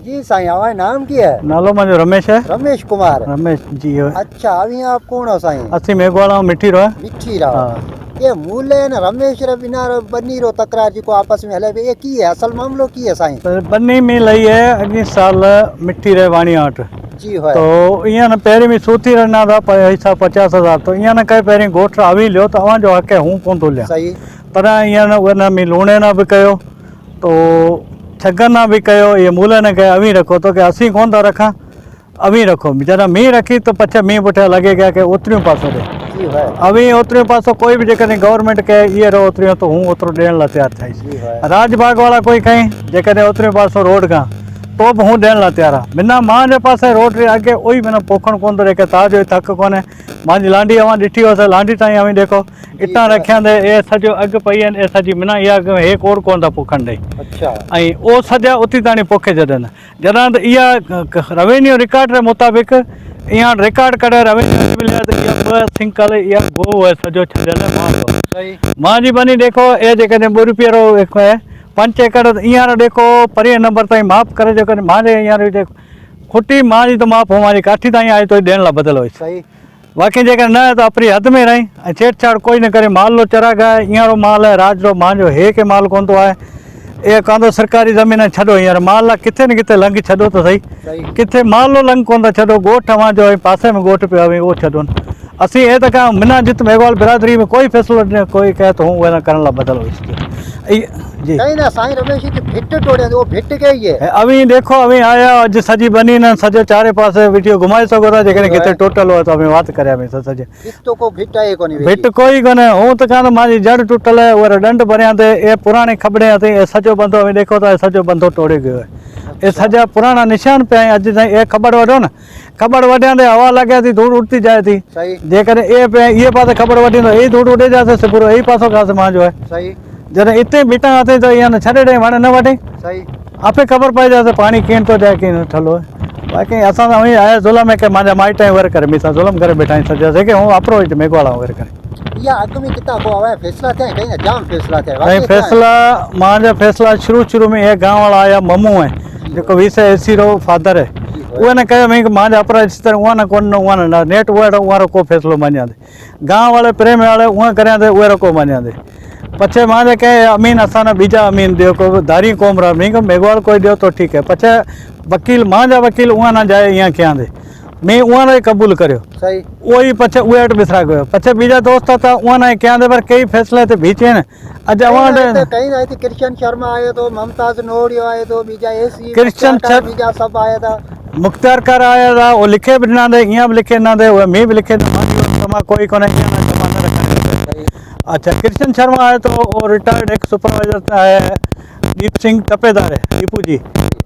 जी साईं, हमारा नाम क्या है? नालो मुझे रमेश है। रमेश कुमार। रमेश जी है। अच्छा, अभी आप कौन हो साईं? असी मेघवाला मिठी रो मिठी रहो। हाँ। ये मूल है ना रमेश रे बिना बनी रो तकरार जी को आपस में हले ये की है असल मामलो की है साईं? तो बन्नी में लई है अगले साल मिठी रे वाणी आट जी है। तो इं पहिरीं में सूती रहना था पैसा 50,000 तो ईअं न कहे पहिरीं गोठ आवी लियो तो अवां जो हक़ है हूँ कोन थो लिया सही। पर ईअं न उहे न में लूणे न बि कयो तो छगन ना भी कयो ये मूल ने कहे अवी रखो तो के असी कोन था रखा अवी रखो जरा मी रखी तो पछे मी पुठियां लगे गया के ओतरियों पासो दे जी है। अवी ओतरियों पासो कोई भी जेकॾहिं गवर्नमेंट के ये रो ओतरियों तो हूँ ओतरो ॾियण लाइ तैयार जी थियसि है। राजबाग वाला कोई कहीं जेकॾहिं ओतरियों पासो रोड खां तो बि हूँ ॾियण लाइ तैयार आहे बिना मां जे पासे रोड जे अॻे उहो माना पोखण कोन थो रहे तव्हांजो हक़ कोन्हे मुंहिंजी लांडी अवां ॾिठी हुअसि लांडी ताईं अवी देखो इटां रखिया ए सॼो अॻु पई आहिनि ए सॼी माना इहा हे कोड़ कोन था पोखण ॾेई अच्छा। ऐं उहो सॼा उती ताणी पोखे छॾनि जॾहिं त इहा रेवेन्यू रिकॉर्ड जे मुताबिक़ इहा रिकॉर्ड कढे रेवेन्यू मिलिया त इहा 2 सिंकल इहा गो आहे सॼो छॾियल मां जी बनी देखो ए जेकॾहिं 2 रुपये रो है 5 एकड़ ईअं देखो परे नंबर ताईं माप करे जेकॾहिं मां हींअर खुटी मां जी त माप हमारी काठी ताईं आई तो ॾियण लाइ बदल हुई सही। बाक़ी जेकर न तो अपनी हद में रही छेड़छाड़ कोई न करे माल लो चरा गया ईअं माल है राज रो मांजो हे के माल कोन तो है ये कांदो सरकारी ज़मीन छो हींअर माल किथे न किथे लंघ छो तो सही किथे माल लो लंघ कोन था छो गोठ अवां जो पासे में गोठ पे आवे वो छो असी ए तक मिना जित मेघवाल बिरादरी में कोई फैसलो कोई कहे तो हूँ वह करण ला बदल हुई जी नहीं ना साईं रमेश जी भिट तोड़े वो भिट के ही है। अभी देखो अभी आया अज सजी बनी न सजो चारे पासे वीडियो घुमाए सको था जेकॾहिं किथे टोटल हो तो अभी बात करे अभी सजे किस्तो को भिट है कोनी भिट कोई कोने हूँ तो कान मांजी जड़ टूटल है वो डंड भरिया थे ये पुराने खबड़े थे ये सजो बंधो अभी देखो तो सजो बंधो तोड़े गयो है ये सजा पुराना निशान पे आए अज ताईं ये खबड़ वढो न खबड़ वढिया ते हवा लगे थी धूड़ उड़ती जाए थी जेकर ये पे ये पासे खबड़ वठी तो ये धूड़ उड़े जाते पूरो यही पासो खास मां जो है सही जरा इतने बीटा आते तो यहाँ छड़े डे वण न वठे सही आपे खबर पई जाए पानी केन तो जाए केन ठलो है बाकी असां वही आया जुलम है के मांजा माइट वर करे मीसा जुलम करे बैठा सजा से के हूँ अपरो मेघवाला वर करे या अग में कितना को आवे फैसला थे कहीं ना जाम फैसला थे भाई फैसला मांजा फैसला शुरू में ये गांव वाला आया मम्मू है जो वीस एसी रो फादर है वो ने कहे मैं मांजा अपरा इस तरह वहाँ कोन वहाँ नेट वो को फैसलो मान्या दे गांव वाले प्रेम वाले वहाँ करे थे वो को मान्या दे पछे मां कहे अमीन असाना बीजा अमीन दियो को दारी कोम रहा मैं मेघवाल कोई दियो तो ठीक है पछे वकील मांजा वकील वहाँ ना जाए यहाँ क्या दे मैं वहाँ ने कबूल करो सही वही पछे उहे हट बिसरा गयो पछे बीजा दोस्त था वहाँ ना क्या दे पर कई फैसले थे बीचे ने अज वहाँ कहीं ना कृष्ण शर्मा आयो तो ममताज नोड़ियो आयो तो बीजा एसी कृष्ण बीजा सब आया था मुख्तार कर आया था वो लिखे भी ना दे यहाँ भी लिखे ना दे मैं भी लिखे कोई कोने अच्छा कृष्ण शर्मा है तो वो रिटायर्ड एक सुपरवाइजर है दीप सिंह तपेदार है दीपू जी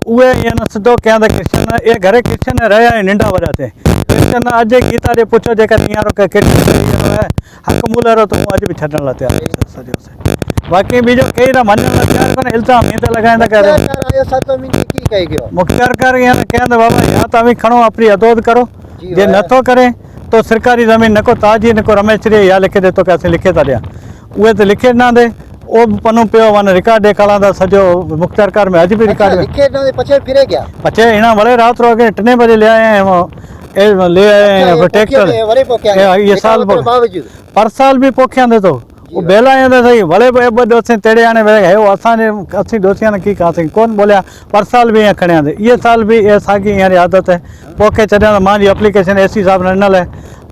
उहे ये न सिद्धो क्या था कृष्ण ये घरे कृष्ण रहा है निंडा वरा थे कृष्ण अज गीता जे पूछो जेकर नियारो के कृष्ण है हक मूल रो तो अज भी छडण ला तैयार सजो से बाकी बीजो कई ना मन ला तैयार कोने इल्जाम में तो लगांदा करे आयो सतो मिनट की कह गयो मुख्तार कर ये क्या बाबा या तो अभी खणो अपनी अदोद करो जे नथो करे तो सरकारी जमीन नको ताजी नको रमेश रे या लिखे दे तो कैसे लिखे था दिया उहे तो लिखे ना दे ओ पनो पे वन रिकॉर्ड देखाड़ा सजो मुख्तार कार में अज भी रिकॉर्ड लिखे ना दे पछे फिरे गया पछे इना भले रात रो के 3 बजे ले आए हैं वो ए ले आए हैं ट्रैक्टर ये साल बावजूद पर साल भी पोखिया दे तो वो बेला आया सही भले बे दोसे तेड़े आने वे है असा ने असि दोसिया ने की कासे कौन बोलिया पर साल भी खणिया दे ये साल भी ये सागी यार आदत है पोखे चढ़िया मां जी एप्लीकेशन एसी हिसाब ने न ले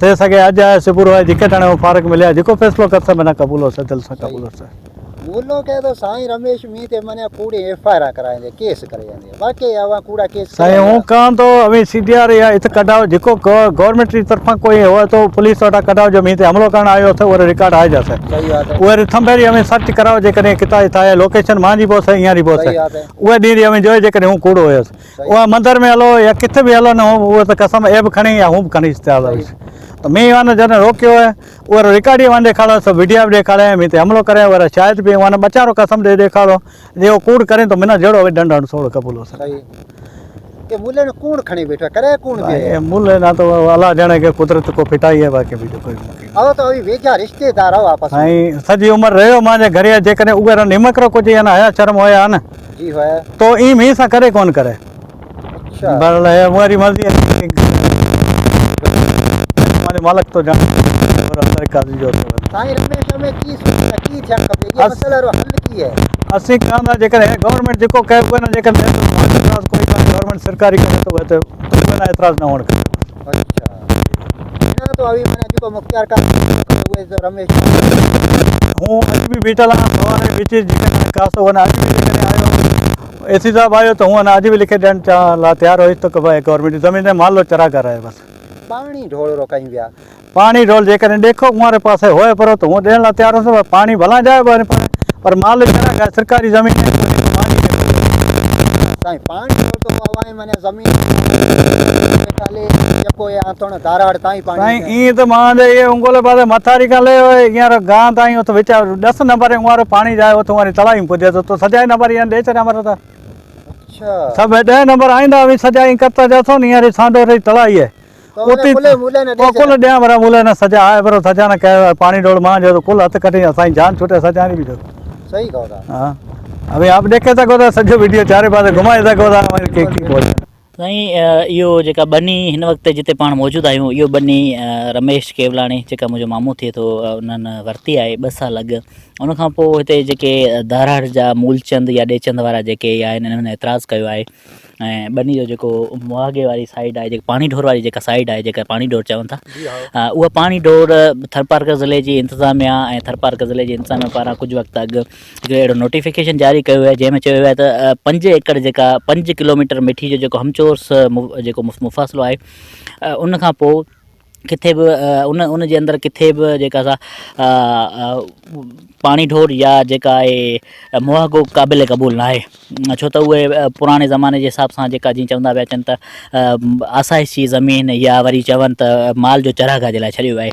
थे सके अज आए सुबुह है जिके टाणे फारक मिले जो फैसलो कर से मैंने कबूल हो से दिल से कबूल हो से बोलो कह दो साईं रमेश मी ते मने पूरी एफआईआर कराए केस करे जांदे बाकी आवा कूड़ा केस साईं हूं कान तो अभी सीडीआर या इत कढाओ जिको गवर्नमेंट की तरफा कोई हो तो पुलिस वाला कढाओ जो मी ते हमलो करण आयो थे वो रिकॉर्ड आ जासे सही बात है वो थंबेरी हमें सर्च कराओ जे कने किता था लोकेशन मांजी बोस है यारी बोस है वो डी हमें जो जे कने हूं कूड़ो होयो वो मंदिर में हलो या किथे भी हलो न वो तो कसम एब खणी या हूं खणी इस्तेमाल तो मैं वन जन रोक्यो है वो रिकॉर्ड वन देखाड़ो सब वीडियो भी देखाड़े मैं हमलो करे वो शायद भी वन बचारो कसम दे देखाड़ो जे वो कूड़ करे तो मिना जड़ो डंडा सोड़ कबूल हो सके ये मूले ने कूड़ खणी बैठा करे कूड़ भी ये मूले ना तो अल्लाह जाने के कुदरत को पिटाई है बाकी भी कोई आओ तो अभी वेजा रिश्तेदार हो आपस में हां सजी उम्र रहो माने घरे जे कने उगर निमक रो कुछ या ना आया शर्म होया न जी है तो ई मी सा करे कौन करे अच्छा बहरहाल है हमारी मर्जी है, हमारे मालिक तो जान और अंदर काजी जो होते हैं। साईं रमेश में की सोचता की थियण खपे ये अस- मसला रो हल की है असीं कहंदा जेकर है गवर्नमेंट जेको कहे उहे न जेकर एतराज़ कोई कान गवर्नमेंट सरकारी करे तो उहे ते उहे न एतराज़ न हुअण खपे। अच्छा हिन तो अभी माने जेको मुख्तियार का उहे तो रमेश हूँ अॼु बि बीठल आहियां भॻवान जे विच जेकॾहिं कासो वञा अॼु बि जेकॾहिं आयो एसी साहब आयो त हूअं न अॼु बि लिखे ॾियण लाइ तयारु हुई त भाई गवर्नमेंट जी ज़मीन ते मालो चरा कराए बसि पानी ढोल रो कहीं विया पानी ढोल जेकॾहिं ॾेखो कुंवारे पासे होए पियो त हूअं ॾियण लाइ तयारु हुअसि पानी भला जाए पर माल चरा कराए सरकारी ज़मीन ते पानी साईं पानी ढोल तो हवाए माने जमीन काले जेको ये आतण दाराड़ ताई पानी साईं ईअं त मां इहे उंगोले पासे मथारी खां ले हींअर गांव ताईं उते विच 10 नंबर उंवारो पाणी जाए उते वरी तलाई पुॼे थो सॼा नंबर ईअं ॾेई छॾिया मर त अच्छा सभु 10 नंबर आईंदा हुई सॼा ई करता जाथो नी हींअर सांडो रही तलाई आहे तो उते कुले मूले ने दे कुल ॾियां पर मूले न सॼा आहे पर सॼा न कयो पानी ढोल मां जो कुल हथ कटी असांजी जान छुटे सॼा बि जो सही कहो था हाँ अभी आप देखे सको था सॼो वीडियो चारे पासे घुमाए सको था साईं इहो जेका बनी हिन वक़्तु जिते पाण मौजूदु आहियूं इहो बनी रमेश केवलाणी जेका मुंहिंजो मामू थिए थो उन्हनि वरिती आहे 2 साल अॻु उनखां पोइ हिते जेके दाराड़ जा मूलचंद या ॾेचंद वारा जेके आहिनि इन्हनि एतिराज़ु कयो आहे ऐं बनी जो जेको मुआगे वारी साइड आहे जेका पाणी ढोर वारी जेका साइड आहे जेका पाणी ढोर चवनि था उहा पाणी ढोर थरपारकर ज़िले जी इंतिज़ामिया ऐं थरपारकर ज़िले जी इंतिज़ामिया पारां कुझु वक़्तु अॻु हिकिड़ो अहिड़ो नोटिफिकेशन जारी कयो आहे जंहिंमें चयो आहे त 5 एकड़ जेका 5 किलोमीटर मिठी जो जेको हमचोर्स जेको मुफ़ासिलो आहे उनखां पोइ किथे बि उन जे अंदरि किथे बि जेका सा पाणी ढोर या जेका आहे मुआगो क़ाबिल क़बूल न आहे छो त उहे पुराणे ज़माने जे हिसाब सां जेका जीअं चवंदा पिया अचनि त आसाइशी ज़मीन या वरी चवनि त माल जो चरागाह जे लाइ छॾियो आहे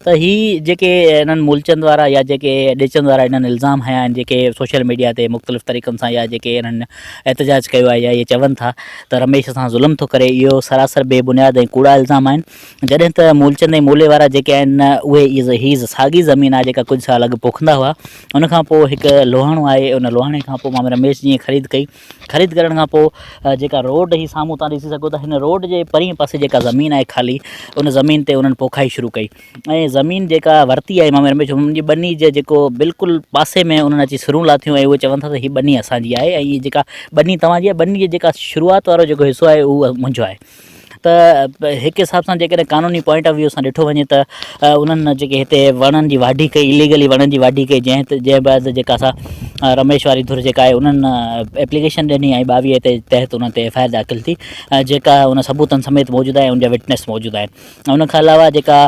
त ही जेके इन्हनि मूलचंद वारा या जेके ॾेचंद वारा इन्हनि इल्ज़ाम हया आहिनि जेके सोशल मीडिया ते मुख़्तलिफ़ तरीक़नि सां या जेके इन्हनि एहतजाज कयो आहे या इहे चवनि था त रमेश सां ज़ुल्म थो करे इहो सरासर बेबुनियाद ऐं कूड़ा इल्ज़ाम आहिनि जॾहिं त मूलचंद ऐं मूले वारा जेके आहिनि उहे ही साॻी ज़मीन आहे जेका कुझु साल अॻु पोखंदा हुआ उनखां पोइ हिकु लोहाणो आहे उन लोहाणे खां पोइ मां रमेश जीअं ख़रीद करण खां पोइ जेका रोड ही साम्हूं तव्हां ॾिसी सघो था हिन रोड जे परीं पासे जेका ज़मीन आहे ख़ाली उन ज़मीन ते उन्हनि पोखाई शुरू कई ऐं ज़मीन जेका वरिती आहे मां रमेश मुंहिंजी बनी जे जेको बिल्कुलु पासे में उन्हनि अची सुरूं लाथियूं ऐं उहे चवनि था त हीअ बनी असांजी आहे ऐं हीअ जेका बनी तव्हांजी आहे बनी जी जेका शुरूआति वारो जेको हिसो आहे उहो मुंहिंजो आहे त हिकु हिसाब सां जेकॾहिं कानूनी पॉइंट ऑफ व्यू सां ॾिठो वञे त उन्हनि जेके हिते वणनि जी वाढी कई इलीगली वणनि जी वाढी कई जंहिं बैदि जेका असां रमेश वारी धुर जेका आहे उन्हनि एप्लीकेशन ॾिनी ऐं 22 ते तहत उन ते एफ आई आर दाख़िल थी जेका उन सबूतनि समेत मौजूदु आहे उनजा विटनेस मौजूदु आहिनि उनखां अलावा जेका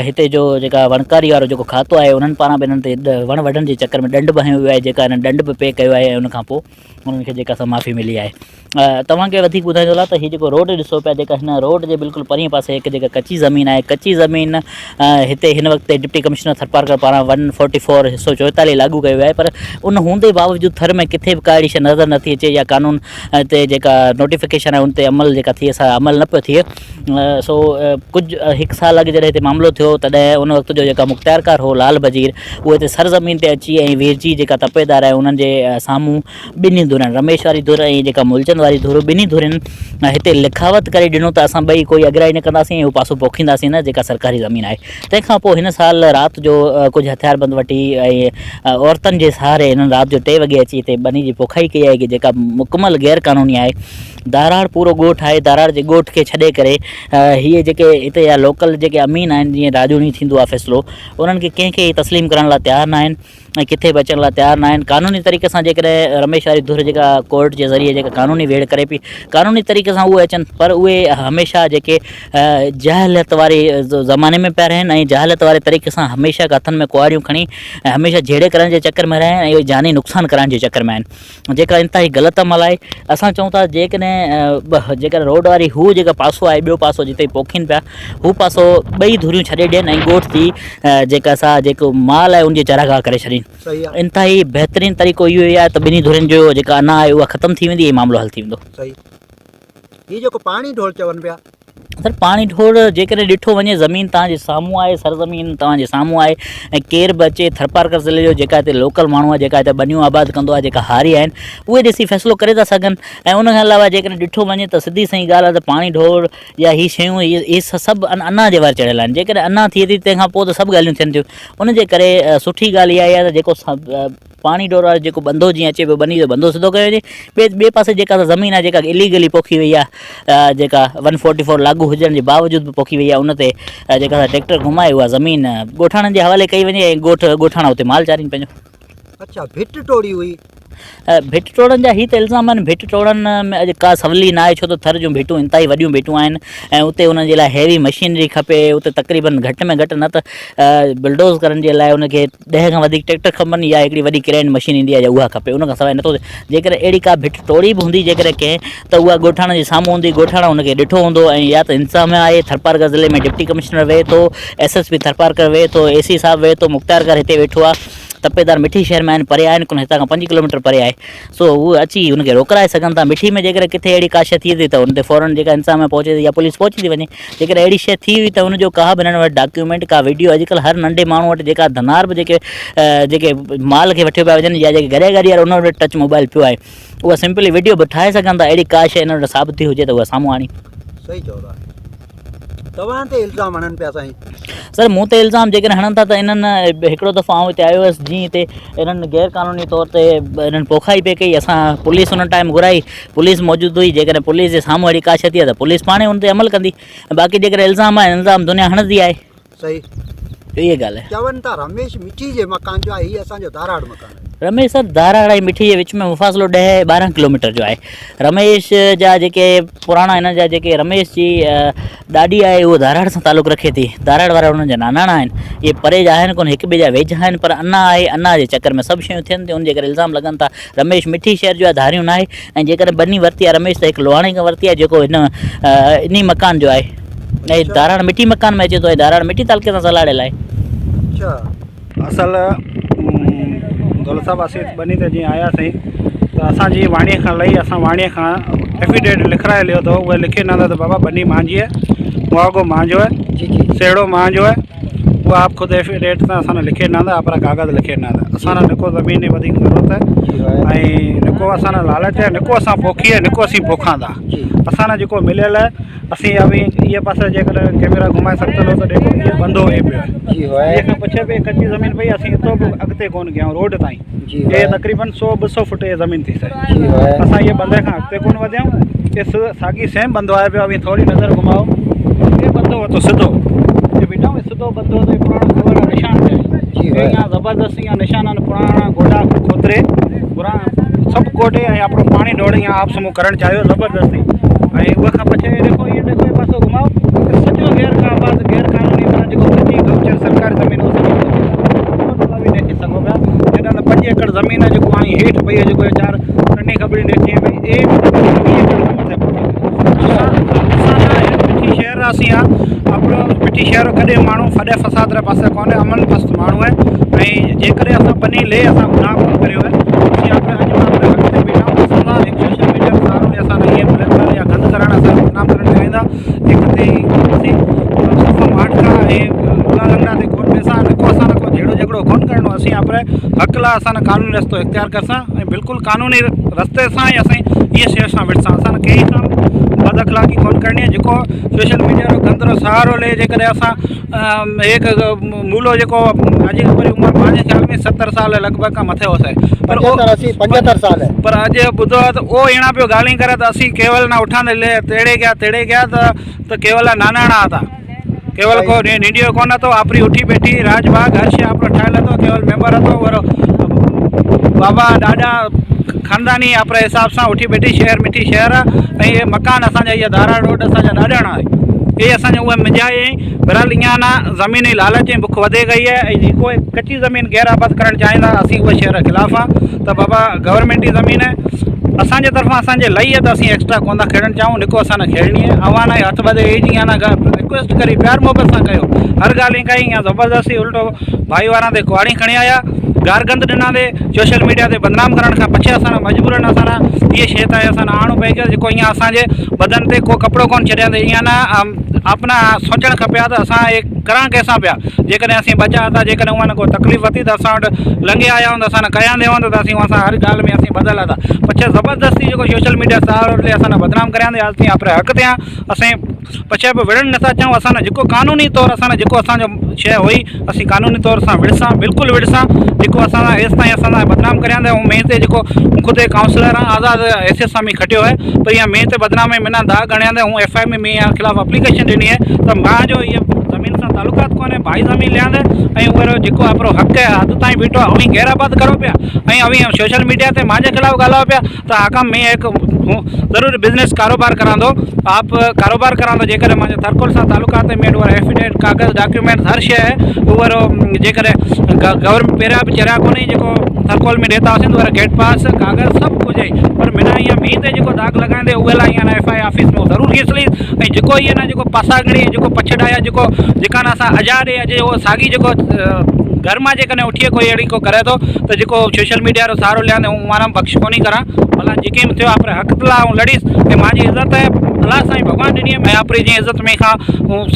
हिते जो जेका वणकारी वारो जेको खातो आहे उन्हनि पारां बि इन्हनि ते वण वढण जे चकर में ॾंड बि हयो वियो आहे जेका हिन ॾंड बि पे कयो आहे ऐं उनखां पोइ उन्हनि खे जेका असां माफ़ी मिली आहे तव्हांखे वधीक ॿुधाईंदो आहे त हीअ जेको रोड ॾिसो पिया जेका हिन रोड जे बिल्कुलु परीं पासे हिकु जेका कची ज़मीन आहे कची ज़मीन हिते हिन वक़्तु डिप्टी कमिश्नर थरपारकर पारां 144 हिसो 44 लागू कयो आहे पर उन हूंदे बावजूदि थर में किथे बि का अहिड़ी शइ नज़र नथी अचे या कानून ते जेका नोटिफिकेशन आहे उन ते अमल जेका थी असां अमल न पियो थिए सो कुझु 1 साल अॻु जॾहिं हिते मामिलो थियो तॾहिं उन वक़्तु जो जेका मुख़्तियारकार हो लाल बजीर उहे हिते सरज़मीन ते अची ऐं वीरजी जेका तपेदार आहे उन्हनि जे साम्हूं ॿिन्ही धुरनि रमेश वारी धुर ऐं जेका मूलचंद वारी धुर ॿिन्ही धुरनि हिते लिखावत करे ॾिनो त असां ॿई कोई अॻिराई न कंदासीं हू पासो पोखींदासीं न जेका सरकारी ज़मीन आहे तंहिंखां पोइ हिन साल राति जो कुझु हथियारबंद वठी ऐं औरतुनि जे सहारे हिननि राति जो 3 वॻे अची हिते बनी जी पोखाई कई आहे की जेका मुकमल गैर क़ानूनी आहे दाराड़ पूरो ॻोठु आहे दाराड़ जे ॻोठ खे छॾे करे हीअ जेके हिते या लोकल जेके अमीन आहिनि जीअं राजूणी थींदो आहे फ़ैसिलो उन्हनि खे कंहिंखे तस्लीम करण लाइ तयारु न आहिनि ऐं किथे बि अचण लाइ तयारु न आहिनि कानूनी तरीक़े सां जेकॾहिं रमेश वारी धुर जेका कोर्ट जे ज़रिए जेका कानूनी वेड़ करे पई कानूनी तरीक़े सां उहे अचनि पर उहे हमेशह जेके जहालियत वारे ज़माने में पिया रहनि ऐं जहालियत वारे तरीक़े सां हमेशह हथनि में कुआरियूं खणी हमेशह जहिड़े करण जे चकर में रहनि ऐं इहे जानी नुक़सानु करण जे चकर में आहिनि जेका इंतिहाई ग़लति अमल आहे असां चऊं था जेकॾहिं रोड वारी हू जेका पासो आहे ॿियो पासो जिते पोखीनि पिया हू पासो ॿई धुरियूं छॾे ॾियनि ऐं ॻोठ जी जेका असां जेको माल आहे उनजी चरागाह करे छॾीनि इंतिहाई बहितरीनु तरीक़ो इहो ई आहे त ॿिन्ही धुरियुनि जो जेका अना आहे उहा ख़तमु थी वेंदी ऐं मामिलो हल थी वेंदो सही ये जो पानी ढोल चवन पिया सर पाणी ढोर जेकॾहिं ॾिठो वञे ज़मीन तव्हांजे साम्हूं आहे, सरज़मीन तव्हांजे साम्हूं आहे ऐं केर बि अचे थरपारकर ज़िले जो जेका हिते लोकल माण्हू आहे, जेका हिते बनियूं आबाद कंदो आहे, जेका हारी आहिनि, उहे ॾिसी फ़ैसिलो करे था सघनि। ऐं उन खां अलावा जेकॾहिं ॾिठो वञे त सिधी सही ॻाल्हि आहे त पाणी ढोर या हीअ शयूं इहे सभु अना जे वार चढ़ियल आहिनि। जेकॾहिं अना थिए थी तंहिंखां पोइ त सभु ॻाल्हियूं थियनि थियूं। उनजे करे सुठी ॻाल्हि इहा आहे त जेको पाणी ढोर वारो जेको बंदो जीअं अचे पियो, बनी जो बंदो सिधो कयो वञे। ॿिए पासे जेका ज़मीन आहे जेका इलीगली पोखी वई आहे, जेका 144 लागू हुजण जे बावजूद बि पोखी वई आहे, उन ते जेका ट्रैक्टर घुमाए उहा ज़मीन ॻोठाणनि जे हवाले कई वञे ऐं ॻोठाणा उते माल चारीनि पंहिंजो। अच्छा, भिट टोड़ी हुई? भिट टोड़नि जा हीअ त इल्ज़ाम आहिनि। भिट टोड़नि में अॼु का सवली न आहे, छो त थर जूं भिटूं इंतिहाई वॾियूं भिटूं आहिनि ऐं उते उन्हनि जे लाइ हैवी मशीनरी खपे। उते तक़रीबन घटि में घटि न त बिल्डोज़ करण जे लाइ उनखे 10 खां वधीक ट्रैक्टर खपनि या हिकिड़ी वॾी क्रेन मशीन ईंदी आहे उहा खपे। उन खां सवाइ नथो थिए। जेकॾहिं अहिड़ी का भिट टोड़ी बि हूंदी जेकॾहिं कंहिं, त उहा ॻोठाणे जे साम्हूं हूंदी, ॻोठाणा हुनखे ॾिठो हूंदो ऐं या त इंतिज़ाम आहे। थरपारकर ज़िले में डिप्टी कमिश्नर वेहे थो, SSP थरपारकर वेहे थो, AC साहिबु वेहे थो, मुख़्तियारकर हिते वेठो आहे। तपेदार मिठी शहर में आहिनि, परे आहिनि कोन, हितां खां 5 किलोमीटर परे आहे। सो उहे अची हुनखे रोकाए सघनि था। मिठी में जेकॾहिं किथे अहिड़ी का शइ थिए थी त हुन ते फ़ौरन जेका इंतिज़ाम में पहुचे थी या पुलिस पहुची थी वञे। जेकॾहिं अहिड़ी शइ थी हुई त हुनजो का बि हिननि वटि डॉक्यूमेंट, का वीडियो, अॼुकल्ह हर नंढे माण्हू वटि जेका धनार बि जेके माल खे वठी पिया वञनि या जेके घरे गाॾी वारा उन वटि टच मोबाइल पियो आहे, उहा सिंपली वीडियो बि ठाहे सघनि था। अहिड़ी का शइ हिन वटि साबित थी हुजे त उहा साम्हूं आणी। सही चओ था। तव्हां ते इल्ज़ाम हणनि पिया साईं? सर मूं ते इल्ज़ाम जेकॾहिं हणनि था त इन्हनि हिकिड़ो दफ़ो आउं हिते आयो हुअसि, जीअं हिते इन्हनि गैर क़ानूनी तौर ते इन्हनि पोखाई पे कई। असां पुलिस उन टाइम घुराई, पुलिस मौजूदु हुई। जेकॾहिं पुलिस जे साम्हूं अहिड़ी का शइ थी आहे त पुलिस पाणे उन ते अमल कंदी। बाक़ी जेकॾहिं इल्ज़ाम आहे, इल्ज़ाम दुनिया हणंदी आहे। सही इहा ॻाल्हि आहे। चवनि था रमेश मिठी जे मकान जो आहे, हीअ असांजो धाराड़ मकान आहे। रमेश सर, धाराड़ ऐं मिठी जे विच में मुफ़ासिलो 10-12 किलोमीटर जो आहे। रमेश जा जेके पुराणा हिन जा जेके रमेश जी ॾाॾी आहे उहो धाराड़ सां तालुक़ु रखे थी। धाराड़ वारा हुननि जा नानाणा आहिनि। इहे परे जा आहिनि कोन, हिक ॿिए जा वेझा आहिनि, पर अना आहे। अना जे चकर में सभु शयूं थियनि थियूं। उन जे करे इल्ज़ाम लॻनि था। रमेश मिठी शहर जो आहे, धारियूं न आहे। ऐं जेकॾहिं बनी वरिती आहे रमेश त हिकु लोहाणे खां वरिती आहे, जेको इन मकान जो आहे ऐं धाराड़ मिठी मकान में अचे थो ऐं धाराड़ मिठी तालुके सां सलाड़ियल आहे। अच्छा, असल दौलत साहब असीं बनी ते जीअं आयासीं त असांजी वाणीअ खां लही, असां वाणीअ खां एफिडेविट लिखाए लियो अथव। उहे लिखी ॾींदा त बाबा बनी मुंहिंजी है, मुआवज़ो मुंहिंजो है, सेड़ो मुंहिंजो है। उहा आप खुदि एफिडेविट सां असां लिखे ॾींदा, अपना कागज़ लिखे ॾींदा। असां निको ज़मीन जी वधीक ज़रूरत है ऐं निको असां लालच है, निको असां पोखी है, निको असीं पोखां था। असां जेको मिलियल आहे असीं अभी इहे पासे जेकॾहिं कैमरा घुमाए सघंदो त ॾेखो इहो बंदो हे पियो आहे। इहे खां पुछे पई कच्ची ज़मीन पई, असीं हितो बि अॻिते कोन गया रोड ताईं। इहे तक़रीबन 100-200 फुट जी ज़मीन थी सघे। असां इहे बंदे खां अॻिते कोन वधियूं। इहे साॻी सेम बंदो आहे पियो। अभी थोरी नज़र घुमाओ, इहे बंदो वरितो सिधो। इहे बीठा सिधो बंदो ते पुराणो खबर निशान आहे। इहा ज़बरदस्त इहा निशान आहिनि पुराणा गोॾा खोतरे पुराणा सभु कोटे ऐं આપણો पाणी ढोड़ी या आप समूह करणु चाहियो ज़बरदस्ती। ऐं उहे खां पछे देखो ये पासो घुमाओ, सॼो गैर कानूनी जेको कच्ची गौचर सरकारी ज़मीन उहो बि ॾेखे सघो पिया। हेॾा त 5 एकड़ ज़मीन आहे जेको हाणे हेठि पई आहे, जेको 4 कनी खबड़ी ॾेखी पई, ए 20 एकड़ मथे मिठी शहर असीं आहे। આપણો मिठी शहर कॾहिं माण्हू फॾे फसाद वारे पासे कोन्हे, अमन पस्त माण्हू आहे। ऐं जेकॾहिं असां बनी ले असां गुनाह कोन करियो आहे, असीं अॼु अॻिते बीठा आहियूं। असां हिकु सोशल मीडिया जे सहारे असां इहे ब्लैकमेल या गंद करणु असां गुनाह करणु चाहींदा। हिकु ते असीं सफ़ा माटका ऐं लंगड़ा ते कोन पैसा निको असां को झेड़ो झगड़ो कोन करिणो। असीं अपने हक़ लाइ असां कानूनी रस्तो इख़्तियार करसां ऐं बिल्कुलु कानूनी रस्ते सां ई असीं इहे शइ सां विड़सां। असां कंहिं सां बद अख़लाक़ी कोन करणी आहे। जेको सोशल मीडिया जो गंदरो सहारो ले, जेकॾहिं असां हिकु मूलो जेको अॼु वरी उमिरि मुंहिंजे ख़्याल में 70 साल लॻभॻि खां मथे होसि, पर 75 साल है। पर अॼु ॿुधो आहे त उहो अहिड़ा पियो ॻाल्हियूं करे त असीं केवल न उठांदे ले तेड़े गया त केवल नानाणा था। केवल को नीडियो कोन अथव, आपरी उठी बैठी राजबाग हर शइ आपरो ठहियल अथव। केवल मेंबर अथव वरो बाबा ॾाढा ख़ानदानी आपरे हिसाब सां उठी बैठी शहर मिठी शहर आहे। ऐं इहे मकान असांजा, इहा धाराड़ रोड असांजा ॾाढाणा आहे। इहे असांजा उहे मिजाई बहरहाल ईअं न ज़मीनी लालच जी बुख वधे गई आहे। ऐं जेको कच्ची ज़मीन गैर आबाद करणु चाहींदा असीं उहे शहर ख़िलाफ़ आहे। त बाबा गवर्नमेंट जी ज़मीन आहे, असांजे तरफ़ां असांजे लही आहे त असीं एक्स्ट्रा कोन था खेॾणु चाहियूं। निको असां न खेॾणी आहे। आवान आहे हथ ॿधे ई जीअं न रिक्वेस्ट करी प्यार मोहबत सां कयो। हर ॻाल्हि ई कई या ज़बरदस्ती उल्टो भाई वारा ते कुआड़ी खणी आया गारगंद ॾिना ते सोशल मीडिया ते बदनाम करण खां पछे असां मजबूरन असां ये शइ ताईं असां आणो पई करे जेको ईअं असांजे बदन ते को कपिड़ो कोन छॾिया ते ईअं न अपना सोचणु खपे त असां हे करण कंहिंसां पिया जेकॾहिं असीं बचा था जेकॾहिं उहा न को तकलीफ़ वरिती त असां वटि लंघे आया हूंदा असां कयां हूंदा त असीं असां हर ॻाल्हि में असीं बदल था पछे ज़बरदस्ती जेको सोशल मीडिया सां असां बदनाम करियां असीं अपने हक़ ते असीं पछे बि विढ़ण नथा चाहियूं असां जेको कानूनी तौरु असां जेको असांजो शइ हुई असीं कानूनी तौर सां विड़सां बिल्कुलु विड़सां जेको असां हेसि ताईं असां बदनाम करियां था ऐं मेन ते जेको ख़ुदि काउंसलर आहे आज़ाद हैसियत सां खटियो आहे पर इहा मेन ते बदनाम में मिना दाग हणिया था ऐं FIM में इहा ख़िलाफ़ु एप्लीकेशन ॾिनी आहे त मां जो इहा ज़मीन सां तालुकात कोन्हे भाई ज़मीन लियांदे ऐं उहो जेको हिकिड़ो हक़ आहे हद ताईं बीठो आहे अवी गैराबाद करो पिया ऐं अवी सोशल मीडिया ते मुंहिंजे ख़िलाफ़ु ॻाल्हायो पिया त हकाम में हिकु ज़रूरु बिज़नेस कारोबार करांदो आप कारोबार करांदो जेकॾहिं मुंहिंजे थरकोल सां तालुकात में उहा एफिडेविट कागज़ डॉक्यूमेंट हर शइ आहे उहो जेकॾहिं गवर्नमेंट पहिरियां बि चरिया कोन्हे जेको थरकोल में ॾेता हुआसीं उहा गेट पास कागज़ सभु कुझु आहे पर बिना ईअं मींहं ते जेको दाग लॻाईंदे उहे लाइ ईअं FI ऑफिस में ज़रूरु खींच ली ऐं जेको इहे न जेको पासागड़ी जेको पछड़ा या जेको जेका न असां आज़ाद अॼु उहो साॻी जेको घर मां जेकॾहिं उठिए कोई अहिड़ी को करे थो त जेको सोशल मीडिया जो सहारो लिया मां बख़्श कोन्ह करां भला जेके बि थियो आहे हक़ तला ऐं लड़ीस ऐं मुंहिंजी इज़त आहे अलाह साईं भॻवानु ॾिनी मैं आपरी जी इज़त में खां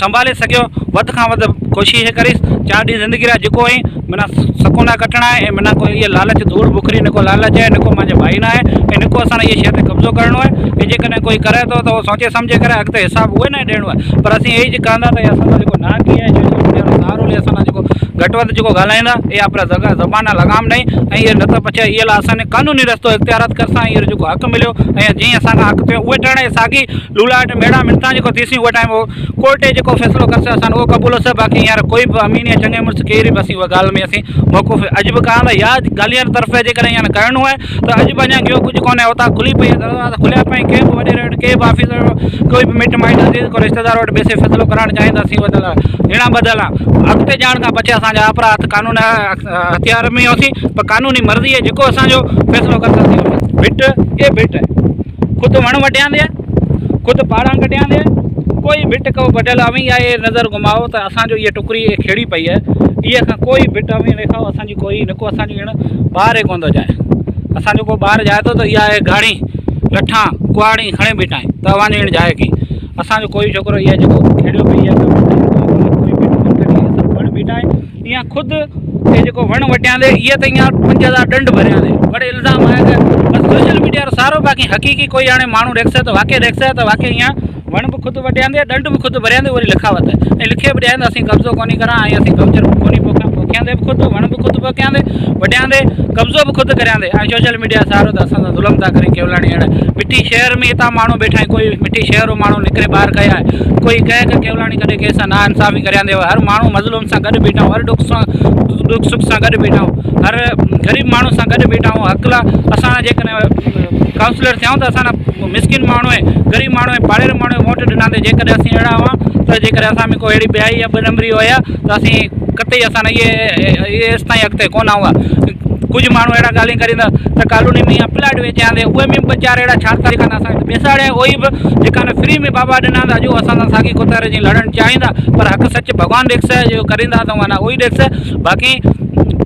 संभाले सघियो वधि खां वधि कोशिशि करीस 4 ॾींहं ज़िंदगी जा जेको आई माना सकूना कटणा आहे ऐं माना कोई इहे लालच धूड़ बुखरी न को लालच आहे न को मुंहिंजे भाई न आहे ऐं न को असां इहे शइ ते कब्ज़ो करिणो आहे ऐं जेकॾहिं कोई करे थो त उहो सोचे सम्झे करे अॻिते हिसाबु उहे न ॾियणो आहे पर असीं इहे कंदा त असांजो जेको नाकी आहे सोशल मीडिया जो सहारो ले असां जेको घटि वधि जेको ॻाल्हाईंदा इहे अपना ज़बान लगाम ॾेई ऐं इहे न त पछे इहे लाइ असांखे कानूनी रस्तो इख़्तियारात करसां इहो जेको हक़ मिलियो ऐं जीअं असांखां हक़ थियो उहे टणे साॻी लूलाट मेड़ा मिनतां जेको थीसीं उहे टाइम कोर्ट जेको फ़ैसिलो करसे असां उहो क़बूल से बाक़ी हींअर कोई बि अमीन या चङे मुड़ुस कहिड़ी बि असीं उहा ॻाल्हि में असीं मौक़ूफ़ अॼु बि कहां त या ॻाल्हियुनि तरफ़े जेकॾहिं हींअर करिणो आहे त अॼु बि अञा ॿियो कुझु कोन्हे उतां खुली पई आहे दरवाज़ा खुलिया पिया कंहिं बि वॾे रेट कंहिं बि ऑफिसर कोई बि मिट माइट को रिश्तेदार वटि बेसे फ़ैसिलो करणु चाहींदासीं बदल हिड़ा बदल आहे अॻिते ॼाण खां पछे असांजा अपराध कानून हथियार में हुआसीं पर कानूनी मर्ज़ी आहे जेको असांजो फ़ैसिलो करंदासीं बिट ये बिट आहे ख़ुदि वण वटियांदे ख़ुदि पारां कटियांदे कोई बिट को बढियल अवी आहे नज़र घुमाओ त असांजो इहा टुकड़ी खेड़ी पई आहे इहे खां कोई बिट अवी ॾेखाओ असांजी कोई न को असांजी ॼण ॿार ई कोन थो जाए असांजो को ॿार जाए थो त इहा आहे घाणी लठा कुआड़ी खणे बीठा आहिनि त अवांजो ॼण जाए की असांजो कोई छोकिरो इहा जेको खेड़ियो पई आहे वण बीठा आहिनि ईअं ख़ुदि ये जेको वण वटियांदे इहे त ईअं 5000 ॾंड भरियांदे बड़े इल्ज़ाम आहे त बसि सोशल मीडिया जो सारो बाक़ी हक़ीक़ी कोई हाणे माण्हू ॾेखसे त वाक़ई ॾेखसे त वाक़ई ईअं वण बि ख़ुदि वटियांदे ॾंड बि ख़ुदि भरियांदे वरी लिखावत ऐं लिखे बि ॾियांदे असीं कब्ज़ो कोन्ह करां ऐं असीं गौचर कोन्ह पोखियांदे बि ख़ुदि वण बि ख़ुदि पोखियांदे वटियांदे कब्ज़ो बि ख़ुदि करियांदे ऐं सोशल मीडिया सहारो त असां ज़ुल्म था करें केवलाणी अहिड़ा मिठी शहर में हितां माण्हू वेठा आहिनि कोई मिठी शहर जो माण्हू निकिरे ॿाहिरि कया आहे कोई कंहिं केवलाणी कॾहिं कंहिंसां ना इंसाफ़ी करियांदे हर माण्हू मज़लूम सां गॾु बीठा हर दुख सुख सां गॾु बीठा हर ग़रीब माण्हू सां गॾु बीठा हक़ लाइ असां जेकॾहिं काउंसलर थियूं त असां मिसकिन माण्हू आहे ग़रीब माण्हू आहे पाड़ेर माण्हू वोट ॾिनासीं जेकॾहिं असीं अहिड़ा हुआ त जेकॾहिं असां में कोई अहिड़ी ॿियाई या 2 नंबरी हुया त असीं कतई असां इहे ताईं अॻिते कोन हुआ कुझु माण्हू अहिड़ा ॻाल्हियूं करींदा त कॉलोनी में या प्लाट वेचांदे उहे बि वीचारा अहिड़ा छा जेका न असांखे बेसाड़िया उहे बि जेका न फ्री में बाबा ॾिना त अॼु असां सां साॻी कुतारे जी लड़णु चाहींदा पर हक़ सच भॻवानु ॾेखसे जो करींदा त माना उहो ई ॾेखसे बाक़ी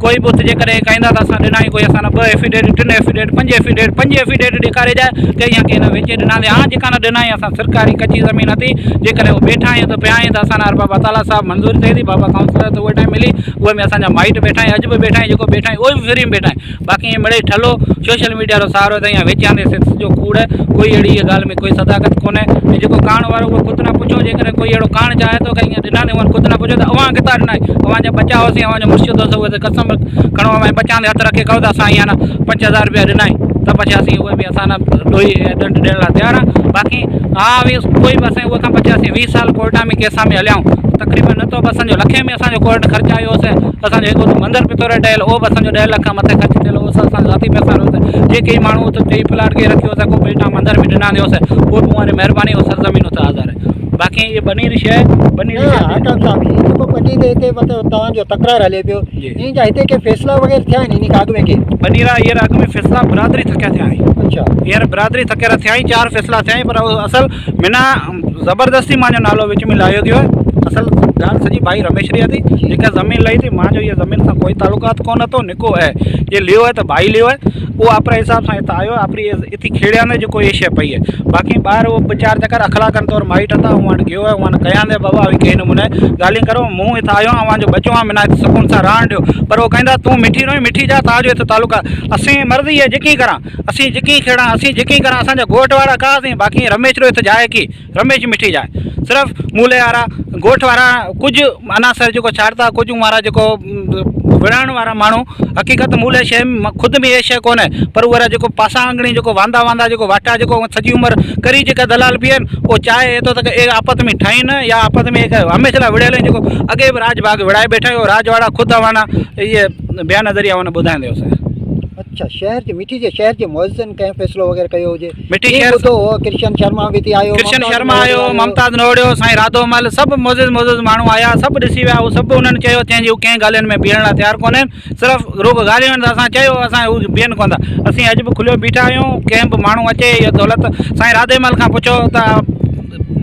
कोई बि उते जेकॾहिं कहंदा त असां ॾिना कोई असां 2 एफिडेविट 3 एफिडेविट 5 एफिडेविट ॾेखारे ॾिया की या कंहिं न वेचे ॾिनासीं हा जेका न ॾिना असां सरकारी कची ज़मीन थी जेकॾहिं उहे वेठा आहियूं त पिया आहियूं त असां बाबा ताला साहिबु मंज़ूरी थिए थी बाबा काउंसलर त उहे टाइम मिली उहे में असांजा माइट वेठा आहियूं अॼु बि वेठा आहियूं जेको वेठा आहियूं उहे बि फ्री में वेठा आहियूं बाक़ी ईअं मिड़ेई ठलो सोशल मीडिया जो सहारो त ईअं वेचांदे जो कूड़ कोई अहिड़ी इहा ॻाल्हि में कोई सदाकत कोन्हे ऐं जेको काण वारो उहो ख़ुदि न पुछो जेकॾहिं कोई अहिड़ो काण चाहे थो की ईअं ॾिना उहा ख़ुदि न पुछो त अवां किथां ॾिना अवांजा बचा हुआसीं अवांजो मुर्शिद हुओसीं उहे त कसम खणो ऐं बचांदे हथ रखे कहो त असां ईअं न 5000 रुपया ॾिना त पछी असीं उहे बि असां न ॾोही ॾंड ॾियण लाइ तयारु आहे बाक़ी हा कोई बि असां उहे खां पछी असीं 20 साल कोर्टा में केसां में हलियाऊं तक़रीबन न तो बि असांजो लखे में असांजो कोर्ट ख़र्चु आयो हुओसीं असांजो हिकु मंदरु पितोर ठहियल उहो बि असांजो 10 लख मथे ख़र्चु थियल हुओ असांजो ज़ाती पैसा हुओसीं जेके माण्हू उते 3 प्लाट खे रखियो हुओसीं को बेटा मंदर बि ॾिना हुओसीं उहो बि उहा महिरबानी उहो सरज़मीन उते आज़ार आहे बाक़ी ये बनी शइ बनी हकम साहब जेको बनी ते हिते मतिलबु तव्हांजो तकरार हले पियो इन जा हिते के फ़ैसिला वग़ैरह थिया आहिनि इन खां अॻु में के बनीरा हींअर अॻु में फ़ैसिला बिरादरी थकिया थिया आहिनि अच्छा हींअर बिरादरी थकियल थिया 4 फ़ैसिला थिया पर असल मिना ज़बरदस्ती मुंहिंजो नालो विच में लाहियो वियो असल ॻाल्हि सॼी भाई रमेश री थी जेका ज़मीन लही थी मुंहिंजो ये ज़मीन सां कोई तालुकात कोन थो निको है ये लियो है तो भाई लियो है वो अपने हिसाब से इतना आयो अपनी इतनी खेड़िया ने जो ये शे पई है बाकी बाहर वो विचार चक्कर अखलाकन तौर माइट था वहाँ गयो है वहाँ कया दे बाबा अभी कहीं नमूने गाली करो मुँह इतना आयो वहाँ जो बचो मिना सुकून से रहन दियो पर वो कहता तू मिठी रही मिठी जा ताजो इतना तालुका असी मर्जी है जिकी करा असी जिकी खेड़ा असी जिकी करा असा गोठ वाला कहासीं बाकी रमेश रो इतना जाए की रमेश मिठी जाए सिर्फ मूले वारा गोठ वारा कुछ अनासर जो छाड़ता कुछ वारा जो विढ़ण वारा माण्हू हकीकत मूले शइ खुद में ये शइ कोन्हे पर उहा जो पासा आंगणी जो वांदा वांदा जो वाटा जो सॼी उमिरि करी जेका दलाल बीहनि उहो चाहे थो त आपत में ठाहिनि या आपत में हमेशह विढ़ियल आहिनि जेको अॻे बि राजबाग विढ़ाए वेठा आहियो राजवाड़ा ख़ुदि वाना इहे बयान ज़रिया हुन ॿुधाईंदे हुउसि अच्छा शहर जे मिठी जे शहर जे मुअज़्ज़िन कंहिं फ़ैसिलो वग़ैरह कयो हुजे मिठी शहर तो कृष्ण शर्मा भी थी आयो कृष्ण शर्मा आयो ममताज नोड़ियो साईं राधोमल सभु मुअज़्ज़िज़ माण्हू आया सभु ॾिसी विया उहो सभु उन्हनि चयो चंहिंजी कंहिं ॻाल्हियुनि में बीहण लाइ तयारु कोन आहिनि सिर्फ़ु रुॻो ॻाल्हियुनि त असां चयो असां उहे बीहनि कोन था असीं अॼु बि खुलियो बीठा आहियूं कंहिं बि माण्हू अचे इहा दौलत साईं राधेमल खां पुछो त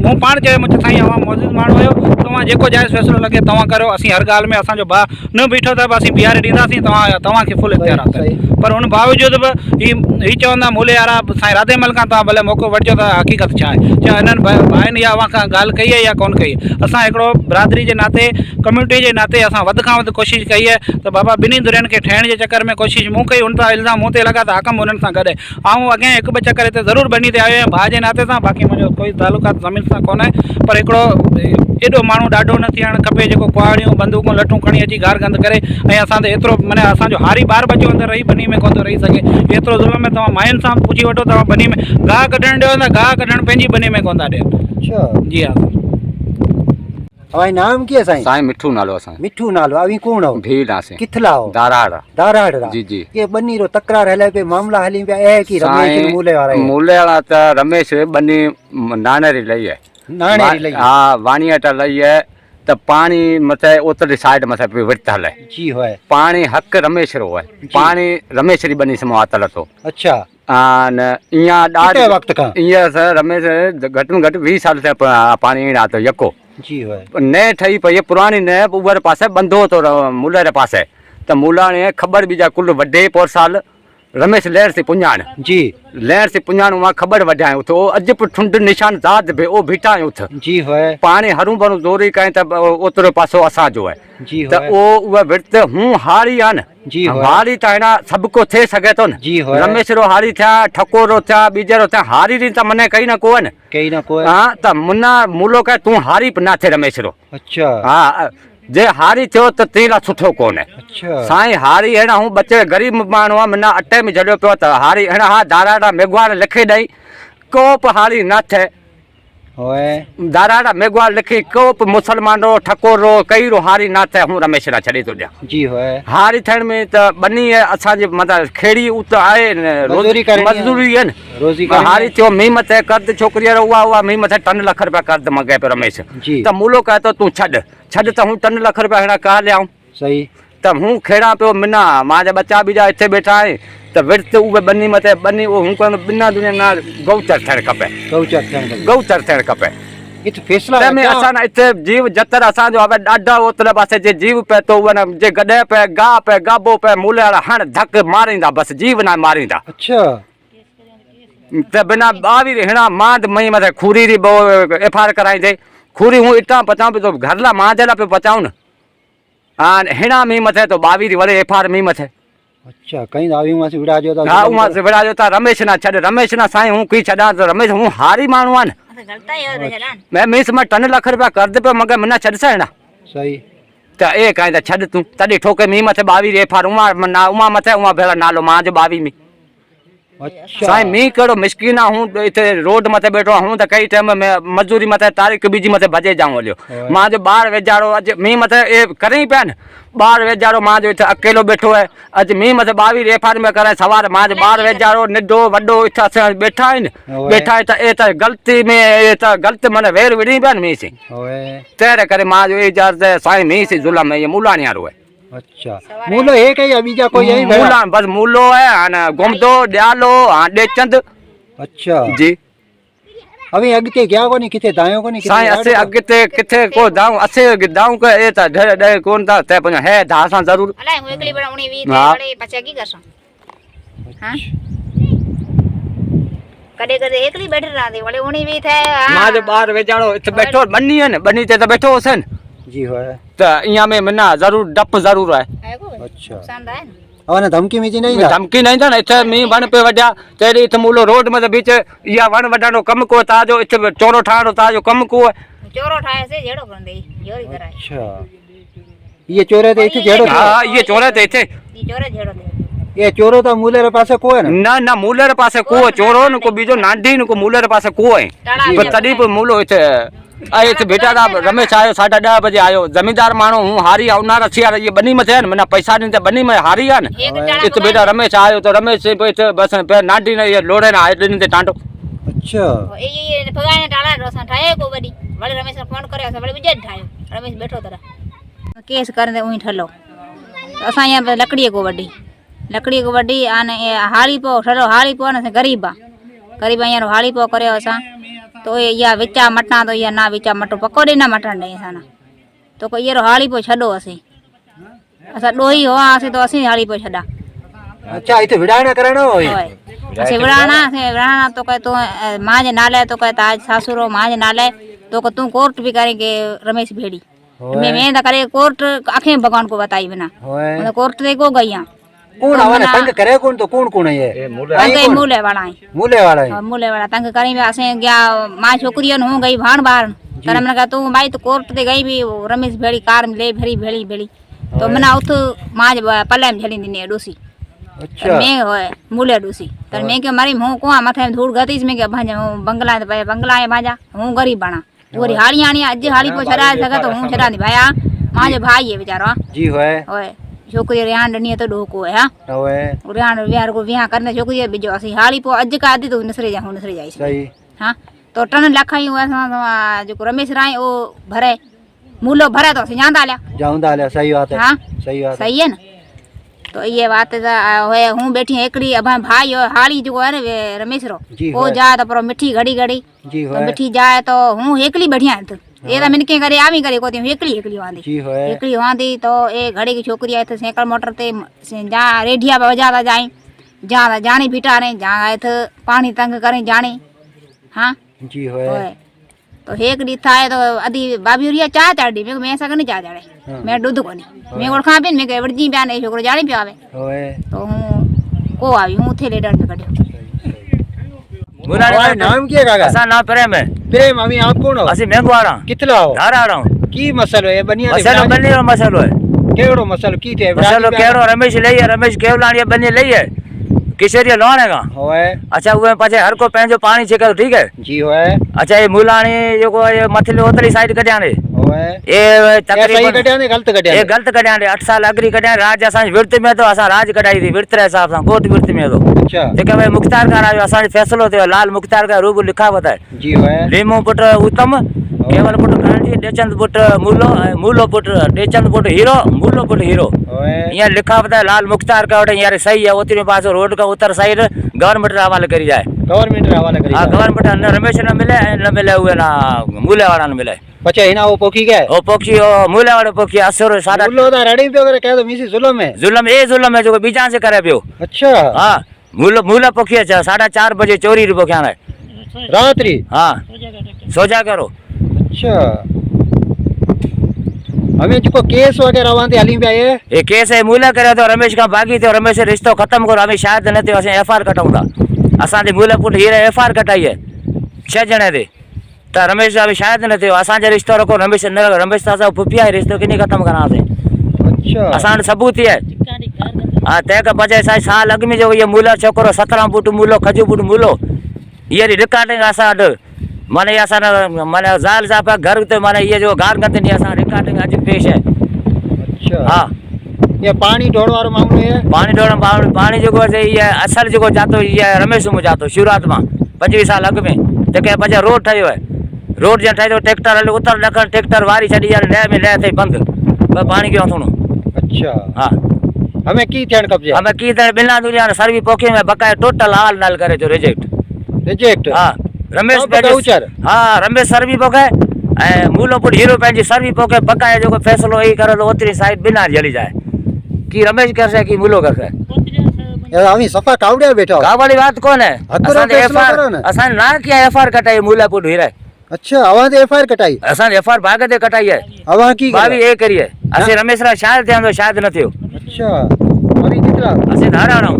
मूं पाण चयो मुंहिंजो साईं अवां मुअज़्ज़िज़ माण्हू आहियो तव्हां जेको जाइज़ फ़ैसिलो लॻे तव्हां करियो असीं हर ॻाल्हि में असांजो भाउ न बीठो त बि असीं बीहारे ॾींदासीं तव्हांखे फुल इख़्तियार आहे पर उन बावजूद बि ही चवंदा मूले वारा साईं राधेमल खां तव्हां भले मौक़ो वठिजो त हक़ीक़त छा आहे छा हिननि भाइनि या अवां खां ॻाल्हि कई आहे या कोन कई आहे असां हिकिड़ो बिरादरी जे नाते कम्यूनिटी जे नाते असां वधि खां वधि कोशिशि कई आहे त बाबा ॿिन्ही धुरियुनि खे ठहिण जे चकर में कोशिशि मूं कई उन तां इल्ज़ाम मूं ते लॻा त हाकम उन्हनि सां गॾु ऐं अॻियां हिकु ॿ चकर हिते ज़रूरु बनी ते आयो आहियां भाउ जे नाते सां बाक़ी मुंहिंजो कोई तालुकात ज़मीन सां कोन्हे पर हिकिड़ो एॾो माण्हू ॾाढो न थियणु खपे जेको कुहाड़ियूं बंदूकूं लठूं खणी अची गार गंद करे ऐं असां त एतिरो माना असांजो हारी ॿार बचियो अंदरि रही बनी में कोन थो रही सघे एतिरो ज़ुल्म में तव्हां मायुनि सां पुछी वठो तव्हां बनी में गाह कढणु ॾियो त गाह कढणु पंहिंजी बनी में कोन था ॾियनि अच्छा जी हा हवाई नाम की है साईं साईं मिठू नालो असां मिठू नालो अवी कौन हो भीड़ आसे किथला हो दाराड़ दाराड़ रा जी जी ये बनी रो तकरार हले पे मामला हली पे है कि रमेश मूले वाला है मूले वाला त रमेश बनी नानेरी लई है नानेरी लई हाँ वाणियाट लई है त पानी मथे उतरी साइड मथे पे विर्त हले जी है पानी हक रमेश रो है पानी रमेश री बनी समो आतल तो अच्छा न इया कितने वक्त का इया सर रमेश घट में घट 20 साल से पानी आतो यको जी है ने ठही पई पुरानी ने ऊपर पासे बंधो तो मूले रे पासे त मूला ने खबर बीजा कुल वडे पोर साल रमेश लहर से पुञाण जी लहर से पुञाण वहाँ खबर वढाए उथ अॼु बि ठुंड निशान दाद बि ओ बीठा उथ जी है पाणी हरू भरू जोरी कई त ओतिरो पासो असांजो आहे जी त उहा विर्त हूं हारी आहे न जी हारी त हिन सभु को थिए सघे थो न जी रमेश रो हारी थिया ठकोरो थिया ॿीजरो थिया हारी री त मने कई न को न कई न को हा त मुन्ना मूलो कहे तूं हारी बि न थे रमेश रो अच्छा हा जे हारी थियो त तेरा सुठो कोन है अच्छा साईं हारी अहिड़ा हूं बचे ग़रीब माण्हू आहे मना अटे में जलियो पियो त हारी अहिड़ा हा दाराड़ा मेघवार लिखी ॾेई को बि हारी न थिए होए दाराड़ा मेघवार लिखी को बि मुसलमान रो ठकोर रो कई रो हारी न थिए हूं रमेश रा छॾे थो ॾियां जी होए हारी थियण में त बनी आहे असांजे मतिलबु खेड़ी उत आहे मज़दूरी करणी आहे। मज़दूरी आहे न रोज़ी हारी थियो मी मथे कर्द छोकिरी वारो उहा मी मथे 3 लाख रुपया कर्द मंगे पियो रमेश जी त मूलो कहे तो तूं छॾ त हूं 3 लाख रुपया हिन का लियाऊं सही त हूं खेड़ा पियो मिना मुंहिंजा बच्चा बीजा हिते वेठा आहिनि त विर्त उहे बनी मथे बनी उहो हूं कोन बिना दुनिया ना गौचर थियणु खपे गौचर थियणु खपे इत फैसला में असां हिते जीव जतर असांजो हवे ॾाढा ओतरे पासे जे जीव पे तो उन जे गॾे पे गाह पे गाबो पे मूले वारा हण धक मारींदा बस जीव ना मारींदा अच्छा त बिना ॿावी हिणा मांद मई मथे खूरी री एफआर कराई दे खूरी हूं इटा पचाऊं तो घर ला मां जे ला पे पचाऊं न हां हिणा मी मथे तो 22 री वरे एफआर मी मथे अच्छा कहीं दावी मां से विड़ा जो ता हा उमा से विड़ा जो ता रमेश ना छॾ रमेश ना साईं हूं की छॾा तो रमेश हूं हारी माण्हू आहे न मैं मीस में 3 लाख रुपया कर्द पे मगे मना छॾ सहिणा सही त ए काई त छॾ तूं तॾहिं ठोके मी मथे 22 एफआर उमा मथे उमा भेड़ा नालो मां जो 22 में अच्छा साईं मी कहिड़ो मिसकिन आहे हूं हिते रोड मथे वेठो हूं त कई टाइम में मजदूरी मथे तारीख़ बीजी मथे भॼे जाऊं हलियो मां जो ॿार वेचारो अॼु मी मथे ए करे पिया न ॿार वेचारो मां जो हिते अकेलो वेठो आहे अॼु मी मथे 22 एफआर में करे सवार मां जो ॿार वेचारो निडो वॾो हिते असां वेठा आहिनि वेठा त ए त ग़लती में ए त ग़लति माना वेर विड़ी पिया न मी सी तहिड़े करे मां जो इजाज़त साईं मी सी ज़ुल्म ये मूलाणी वारो आहे अच्छा मूलो एक है या बीजा कोई यही मूला बस मूलो है हां गुमदो ड्यालो हां डेचंद अच्छा जी હવે અગતે ગયા કોની કિथे દાયો કોની साईं असे अॻिते किथे को दाऊं असे दाऊं के ए त ढे ढे कोन था ते पण है धासा जरूर अलाए હું એકલી બનાવણી વી હા. વળી પછી કી કરશું હા કડે કડે એકલી બેઠી રાંધી વળી ઉણી વી થાય मां जो बार वेचाड़ो इत बैठो बनी है ने बनी ते तो बैठो हसे न જી હોય तो इया में मना जरूर डप जरूर है અચ્છા નુકસાન થાય ને હવે ધમકી મીજી નહીં ના धमकी नहीं था इथे मी वन पे वड्या तेरी इत मूलो रोड में बीच या वन वडानो कम को ताजो इत चोरो ठाणो ताजो कम को ચોરો થાય છે જેડો કર દે જોરી કરાય અચ્છા ये चोरे तो इथे जेड़ो हां ये चोरे थे इथे ઈ ચોરે જેડો દે ये चोरो तो मूलेर पासे को है ना ना ना मूलर पासे को चोरो न को बीजो नांडी न को मूलर पासे को है पर तड़ी पर मूलो इथे आ इथे बेटा दा रमेश आयो 10:30 बजे आयो जमींदार मानो हूं हारी आवनार छी यार ये बनी में थे न मना पैसा नहीं बनी में हारी है न એક ટાળા इथे बेटा रमेश आयो तो रमेश से इथे बस पे नांडी ने ये लोड़े ना आए ने टांटो अच्छा એ ભગાને ટાળા રોસા થાય કો બડી વળી રમેશ ફોન કર્યો છે વળી બીજે જ થાયો રમેશ બેઠો તરા કેસ કરીને ઉઈ ઠલો અસા અહીંયા લકડી કો વડી આને હાળી પો ઠલો હાળી પો ને ગરીબા અહીંયા હાળી પો કર્યો અસા तो या विचा मटना तो या ना विचा मटो पकोड़े ना मटन नहीं साना तो कोई ये हाली पो छड़ो असी असा डोही हो आसे तो असी हाली पो छड़ा अच्छा इथे विडाणा कराणो होय असे विड़ाना तो कहे तो मां जे नाले तो कहता आज सासुरो मां जे नाले तो को तू कोर्ट भी करे के रमेश भेड़ी मैं तो करे कोर्ट आखे भगवान को बताई बिना होय कोर्ट ते को गईया कौन आवाने तंग करे कौन तो कौन है ये मूले वाला है मूले वाला है मूले वाला तंग करी में असे गया मां छोकरियों हूं गई भाण बार तर हमने कहा तू भाई तो कोर्ट ते गई भी रमेश भेड़ी कार में ले भेड़ी तो मना उठ मां पल्ले में झली दिने डोसी अच्छा मैं होए मूले डोसी तर मैं के मारी हूं को माथे में धूड़ गतीस में के भाजा बंगला है भाजा हूं गरीब बना ओरी हाड़ी आनी आज हाड़ी पो छरा सका तो हूं छरा दी भाया मां जो भाई है बेचारा जी होए छोकरी रियान डनी तो डोको है हां होए रियान विहार को विहा करने छोकरी बिजो असी हाड़ी पो अज का आदि तो नसरे जाई सही हां तो टन लखाई हुआ जो रमेश राय ओ भरे मूलो भरे तो जांदा ल्या सही बात है हां सही बात सही है ना तो ये बात होए हूं बैठी एकड़ी अब भाई हाड़ी जो है रे रमेश रो ओ जा तो पर मिठी घड़ी जी तो मिठी जाए तो हूं एकली बढ़िया तो ये तो मिनके करे आवी करे कोती एकली वांदी जी होए एकली वांदी तो ए घड़ी की छोकरी आए थे साइकिल मोटर ते जा रेडिया पे बजाता जाए जा जानी बिटा रे जा आए थे पानी तंग करे जाने हां जी होए तो एक दी था तो अदी बाबी उरिया चाह चाड़ी मैं ऐसा नहीं चाह चाड़े मैं दूध कोनी मैं ओळखा पे मैं के वडजी ब्यान ए छोकरो जानी पे आवे होए तो हूं को आवी हूं थे लेडर पे कड्यो तुम्हारा नाम क्या काका असा ना प्रेम है प्रेम अमी आप कौन हो असी मेंगवाड़ा कितला हो धाराड़ा की मसलो है बनिया मसलो बनी रो मसलो है केड़ो मसलो की थे मसलो केड़ो रमेश लई है रमेश केवलाणी बनी लई है किशोरिया लोणेगा होए अच्छा उहे पाछे हर को पंहिंजो पाणी छके ठीक है जी होए अच्छा ये मूलाणी जेको ये मथली ओतरी साइड कढिया ने होए ए सही तकरीबन कटिया ने गलत कटिया ये गलत कढिया ने 8 साल अगरी कढिया राज असा विरत में तो असा राज कढाई थी विरत रे हिसाब से कोट विरत में तो अच्छा जेके भाई मुख्तार खान आयो असा फैसलो थियो लाल मुख्तार का रूब लिखावत है जी होए लीमो पुट उत्तम केवल पुट गांधी डेचंद पुट मूलो पुट डेचंद पुट हीरो मूलो पुट हीरो होए यहाँ लिखावत है लाल मुख्तार का वटे यार सही है उतरी पास रोड का उत्तर साइड गवर्नमेंट हवाले करी जाए गवर्नमेंट हवाला करी हाँ गवर्नमेंट न रमेश न मिले हुए ना मूले वाला न मिले पचे हिना वो पोखी गए ओ पक्षी ओ मूले वाले पक्षी असुर सादा बोलो दा रेडी पे करे कह दो मिसी जुल्म है जुल्म है जो बीजा से करे पियो अच्छा हाँ मूला पक्षी है 4:30 बजे चोरी री पक्षी है रात्रि हाँ सोचा करो अच्छा हमें जो केस वगैरह वांदे हली पे आए ये केस है मूला करे तो रमेश का भागी थे रमेश रिश्तो खत्म करो हमें शायद न थे असें एफआईआर कटाऊंगा असां दे मूला पुट हीरे एफआईआर कटाई है 6 जणे दे तो रमेश अभी शायद न थे असां जे रिश्तो रखो रमेश न रमेश ता फुपिया रिश्तो किनी खत्म करा से अच्छा असां सबूत है हां ते का बजाय साल अग में जो ये मूला छोकरो 17 फुट मूलो खजू फुट मूलो ये रिकॉर्डिंग असां माने असां माने जाल साहब घर ते माने ये जो गार गंद नहीं असां रिकॉर्डिंग आज पेश है अच्छा हां ये पानी ढोड़ वालो मामलो है पानी जो ये असल जो जातो ये रमेश में जातो शुरुआत में 25 साल अग में जेके बजा रोड ठयो है रोड जे ठयो ट्रैक्टर हले उतर लखन ट्रैक्टर वारी छडी यार ले में ले थे बंद पानी क्यों थोनो अच्छा हां हमें की थियन कब्जे हमें की बिना दुनिया सर्वी पोखे में बकाया टोटल हाल नाल करे जो रिजेक्ट रिजेक्ट हां रमेश सब पंहिंजो गौचर हाँ रमेश सर बि पोखे ऐं मूलोपुर हीरो पंहिंजी सर बि पोखे बकाया जेको फ़ैसिलो ई करे तो ओतिरी साइड बिना जली जाए की रमेश करसे की मूलो करसे अभी सफ़ा कावड़िया बैठा का वाली बात कौन है हक़ रो फ़ैसिलो करो न। असां ना किया एफआर कटाई मूलापुर हीरे अच्छा अवां ते एफआईआर कटाई असां एफआर भाग ते कटाई है अवां की भाभी ए करिए असे रमेश रा शायद थिया तो शायद न थियो अच्छा अभी कितना असे धारा रहा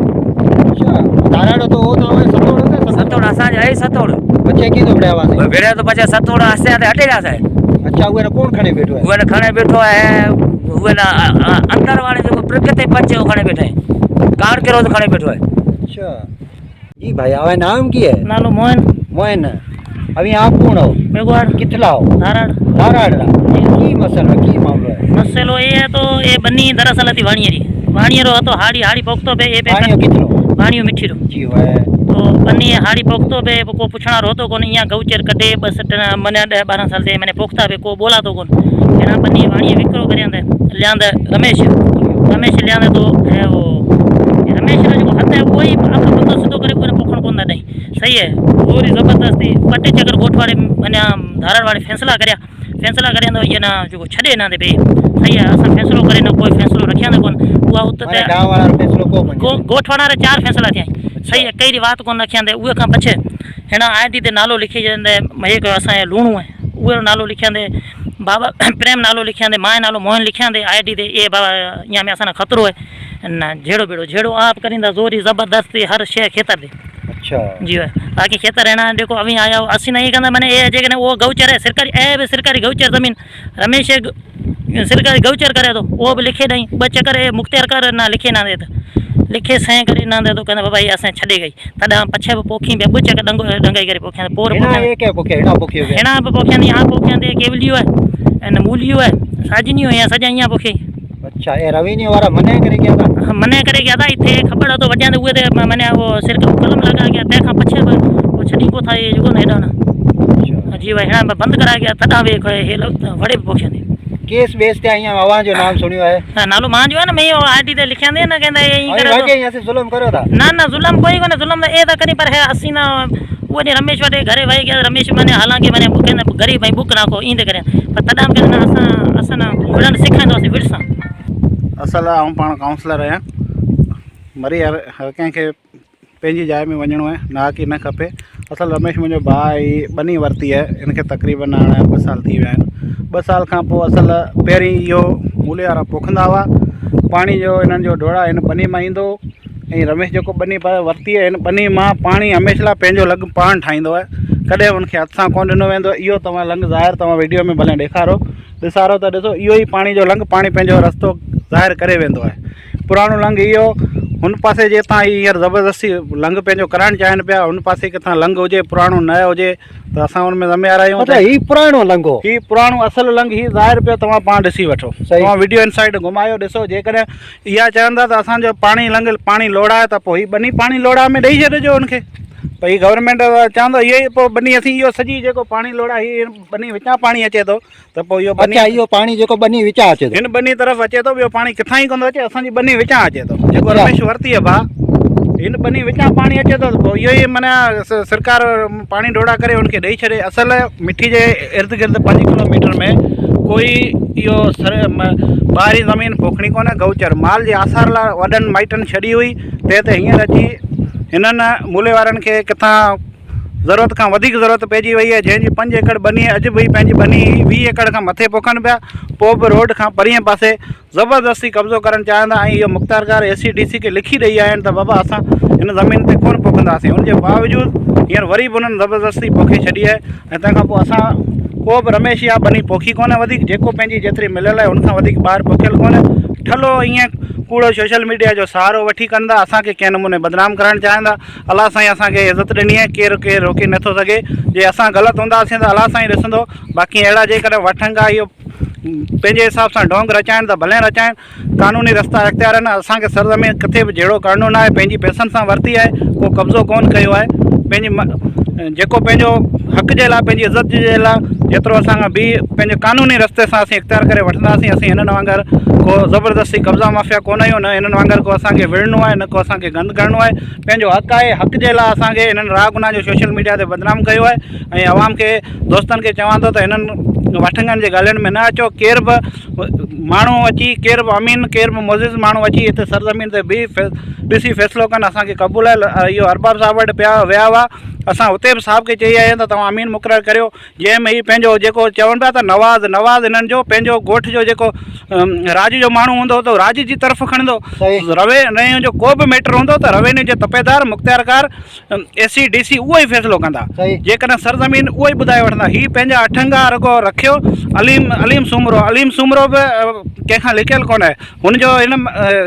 अच्छा ताराड़ो तो वो तो हमें सतोड़ है सतोड़ असां जाए सतोड़ बच्चे की तो बड़े आवाज बेरे तो बच्चा सतोड़ आस्ते आस्ते हटे जासे अच्छा वो कौन खड़े बैठो है उहे न खणे बैठो है उहे न अंदर वाले जो प्रकृति पंच वो खणे बैठे कार के रोज खणे बैठो है अच्छा जी भाई आवे नाम की है नालो मोहन मोहन अभी आप कौन हो मेघवाड़ कितला हो धारण धाराड़ की मसला की मामलो है मसलो ये है तो ये बनी दरअसल थी वाणियरो तो हाड़ी हाड़ी पोखतो बे ए पानी कितलो वाणियो मिठीरो जी है तो बनी हाड़ी पोखतो बे को पुछना रोतो कोन इया गौचर कटे बस मने 10-12 साल से मैंने पोखता बे को बोला तो कोन एना बनी वाणियो विक्रो करयांदे ल्यांदे रमेश ल्यांदे तो है वो रमेश रा जो हत है वही आप बंदो सिद्धो करे कोने पोखण कोन दा नहीं सही है पूरी जबरदस्ती पट्टे चक्कर गोठवाड़े मने धारण वाले फैसला करे तो ये ना जो छड़े ना दे बे सही है असा फैसलो करे ना कोई फैसलो रखिया ना कोन हुआ उत माने गांव वाला फैसलो को बन गोठवाड़ा रे 4 फैसला थिया सही है कई बात कोन रखिया दे उहे का पछे हेना आईडी ते नालो लिखी जंदे एक असा लूणू है उहे नालो लिखिया दे बाबा प्रेम नालो लिखिया दे मां नालो मोहन लिखिया दे आईडी ते ए बाबा या में असा खतरो है ना झेड़ो बेड़ो झेड़ो आप करिंदा जोरी जबरदस्ती हर शे खेतर दे अच्छा जी है बाकी खेतर रहना देखो अभी आया असी नहीं कहना मैंने ये जगह वो गौचर है सरकारी गौचर जमीन रमेश सरकारी गौचर करे तो वो भी लिखे नहीं बच्चे करे मुख्तियार कर ना लिखे ना दे तो लिखे सह करे ना दे तो कहना बाबा ये असें छड़े गई तदा पछे पोखी बे बुच के डंगाई करे पोखिया पोर हेना ये के पोखे हेना पोखे हेना पोखिया नी आ पोखिया दे केवलियो है एन मूलियो है साजनियो है सजा यहाँ पोखी अच्छा ये रवीनी वाला मने करे गया था मने करे गया था इथे खबर तो वड्या हुए थे मैंने वो सिर का कलम लगा गया देखा पछे वो छड़ी को था ये जो ना हेडा ना जी भाई हेना बंद करा गया तदा वे हे वड़े पोखिया दे केस बेचते आया आवाज जो नाम सुनियो है नालो मान जो है ना मैं आईडी ते लिखया दे ना कहंदा यही अरे करे भागे यहां से जुल्म करो था ना जुल्म कोई कोने जुल्म ए ता करी पर है हसीना वो ने रमेश वाटे घरे भाई गया रमेश माने हालांकि माने कहंदा गरीब भाई बुक ना को इंदे करे पर तदा हम कहंदा असा ना उड़न सिखांदो से विरसा असल आऊं पाण काउंसलर आहियां मरी हर कंहिंखे पंहिंजी जाइ में वञिणो आहे ना की न खपे असल रमेश मुंहिंजो भाउ ई बनी वरिती आहे इनखे तक़रीबन हाणे 2 साल थी विया आहिनि 2 साल खां पोइ असल पहिरीं इहो मूले वारा पोखंदा हुआ पाणी जो इन्हनि जो ढोड़ा हिन बनी मां ईंदो ऐं रमेश जेको बनी वरिती आहे हिन बनी मां पाणी हमेशह पंहिंजो लंघु पाण ठाहींदो आहे कॾहिं हुनखे हथ सां कोन ॾिनो वेंदो इहो तव्हां लंघु ज़ाहिर तव्हां वीडियो में भले ॾेखारो ॾिसारो त ॾिसो इहो ई पाणी जो लंघु पाणी पंहिंजो रस्तो ज़ाहिर करे वेंदो आहे पुराणो लंघु इहो हुन पासे जे तां हींअर ज़बरदस्ती लंघु पंहिंजो कराइणु चाहिनि पिया हुन पासे किथां लंघु हुजे पुराणो न हुजे त असां हुन में ज़िम्मेवार आहियूं मतलब ही पुराणो लंघो ही पुराणो असुलु लंघु ही ज़ाहिर पियो तव्हां पाण ॾिसी वठो तव्हां वीडियो इन साइड घुमायो ॾिसो जेकॾहिं इहा चवंदा त असांजो पाणी लंघु पाणी लोड़ा आहे त पोइ ही बनी पाणी लोड़ा में ॾेई छॾिजो हुनखे भई गवर्नमेंट चवंदो इहो ई पोइ बनी असीं इहो सॼी जेको पाणी लोड़ा ही बनी विचां पाणी अचे थो त पोइ इहो बनी अच्छा इहो पाणी जेको बनी विचां अचे थो हिन बनी तरफ़ अचे थो ॿियो पाणी किथां ई कोन थो अचे असांजी बनी विचां अचे थो जेको रमेश वरिती आहे भाउ हिन बनी विचां पाणी अचे थो त पोइ इहो ई माना सरकार पाणी डोड़ा करे हुनखे ॾेई छॾे असल मिठी जे इर्द गिर्द 5 किलोमीटर में कोई इहो ॿाहिरीं ज़मीन पोखणी कोन्हे गौचर माल जे आसार लाइ वॾनि माइटनि छॾी हुई ते हींअर अची हिननि मूले वारनि खे किथां ज़रूरत खां वधीक ज़रूरत पइजी वई आहे जंहिंजी 5 एकड़ बनी अॼु बि पंहिंजी बनी 20 एकड़ खां मथे पोखनि पिया पोइ बि रोड खां परींहं पासे ज़बरदस्ती कब्ज़ो करणु चाहिंदा ऐं इहो मुख़्तारकार ACDC खे लिखी ॾेई आया आहिनि त बाबा असां हिन ज़मीन ते कोन पोखंदासीं हुनजे बावजूदि हींअर वरी बि हुननि ज़बरदस्ती पोखे छॾी आहे ऐं तंहिंखां पोइ असां को बि रमेश या बनी पोखी कोन्हे वधीक जेको पंहिंजी जेतिरी मिलियल आहे हुनखां वधीक ॿाहिरि पोखियल कोन्हे ठलो ईअं कूड़ो सोशल मीडिया जो सहारो वठी कंदा असांखे कंहिं नमूने बदनाम करणु चाहिंदा अलाह साईं असांखे इज़त ॾिनी आहे केरु रोके नथो सघे जे असां ग़लति हूंदासीं त अलाह साईं ॾिसंदो बाक़ी अहिड़ा जेकॾहिं वठंग आहे इहो पंहिंजे हिसाब सां ढोंग रचाइनि त भले रचाइनि कानूनी रस्ता इख़्तियार आहिनि असांखे सरज़मीन किथे बि जहिड़ो करिणो न आहे पंहिंजी पैसनि सां वरिती आहे को कब्ज़ो कोन कयो आहे पंहिंजी जेको पंहिंजो हक़ जे लाइ पंहिंजी इज़त जे लाइ जेतिरो असां बि पंहिंजे कानूनी रस्ते सां असीं इख़्तियार करे वठंदासीं। असीं हिननि वांगुरु को ज़बरदस्ती कब्ज़ा माफ़िया कोन आहियूं, न हिननि वांगुरु को असांखे विढ़णो आहे, न को असांखे गंद करणो आहे। पंहिंजो हक़ आहे, हक़ जे लाइ असांखे हिननि राह गुनाह जो सोशल मीडिया ते बदनाम कयो आहे। ऐं आवाम खे दोस्तनि खे चवां थो त हिननि वठंगनि जे ॻाल्हियुनि में न अचो। केर बि माण्हू अची, केर बि अमीन, केर बि मुज़िज़ माण्हू अची हिते सरज़मीन ते बि ॾिसी फ़ैसिलो कनि, असांखे क़बूल आहे। इहो अरबाब साहिब वटि विया हुआ, असां हुते बि साहिब खे चई आया आहियूं त तव्हां अमीन मुक़ररु करियो, जंहिंमें ही पंहिंजो जेको चवनि पिया त नवाज़ हिननि जो पंहिंजो ॻोठ जो जेको राज जो माण्हू हूंदो त राज जी तरफ़ खणंदो। रवे जो को बि मैटर हूंदो त रेवेन्यू जे तपेदार मुख़्तियारकार SC DC उहो ई फ़ैसिलो कंदा, जेकॾहिं सरज़मीन उहो ई ॿुधाए वठंदा। ही पंहिंजा अठंगा रुगो रखियो। अलीम सूमरो बि कंहिंखां लिकियलु कोन आहे। हुनजो हिन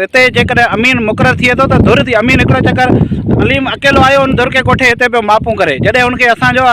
हिते जेकॾहिं अमीन मुक़ररु थिए थो त धुर थी। अमीन हिकिड़ो चकर अलीम अकेलो आयो हुन धुर खे कोठे हिते पियो मापूं करे, जॾहिं हुनखे असांजो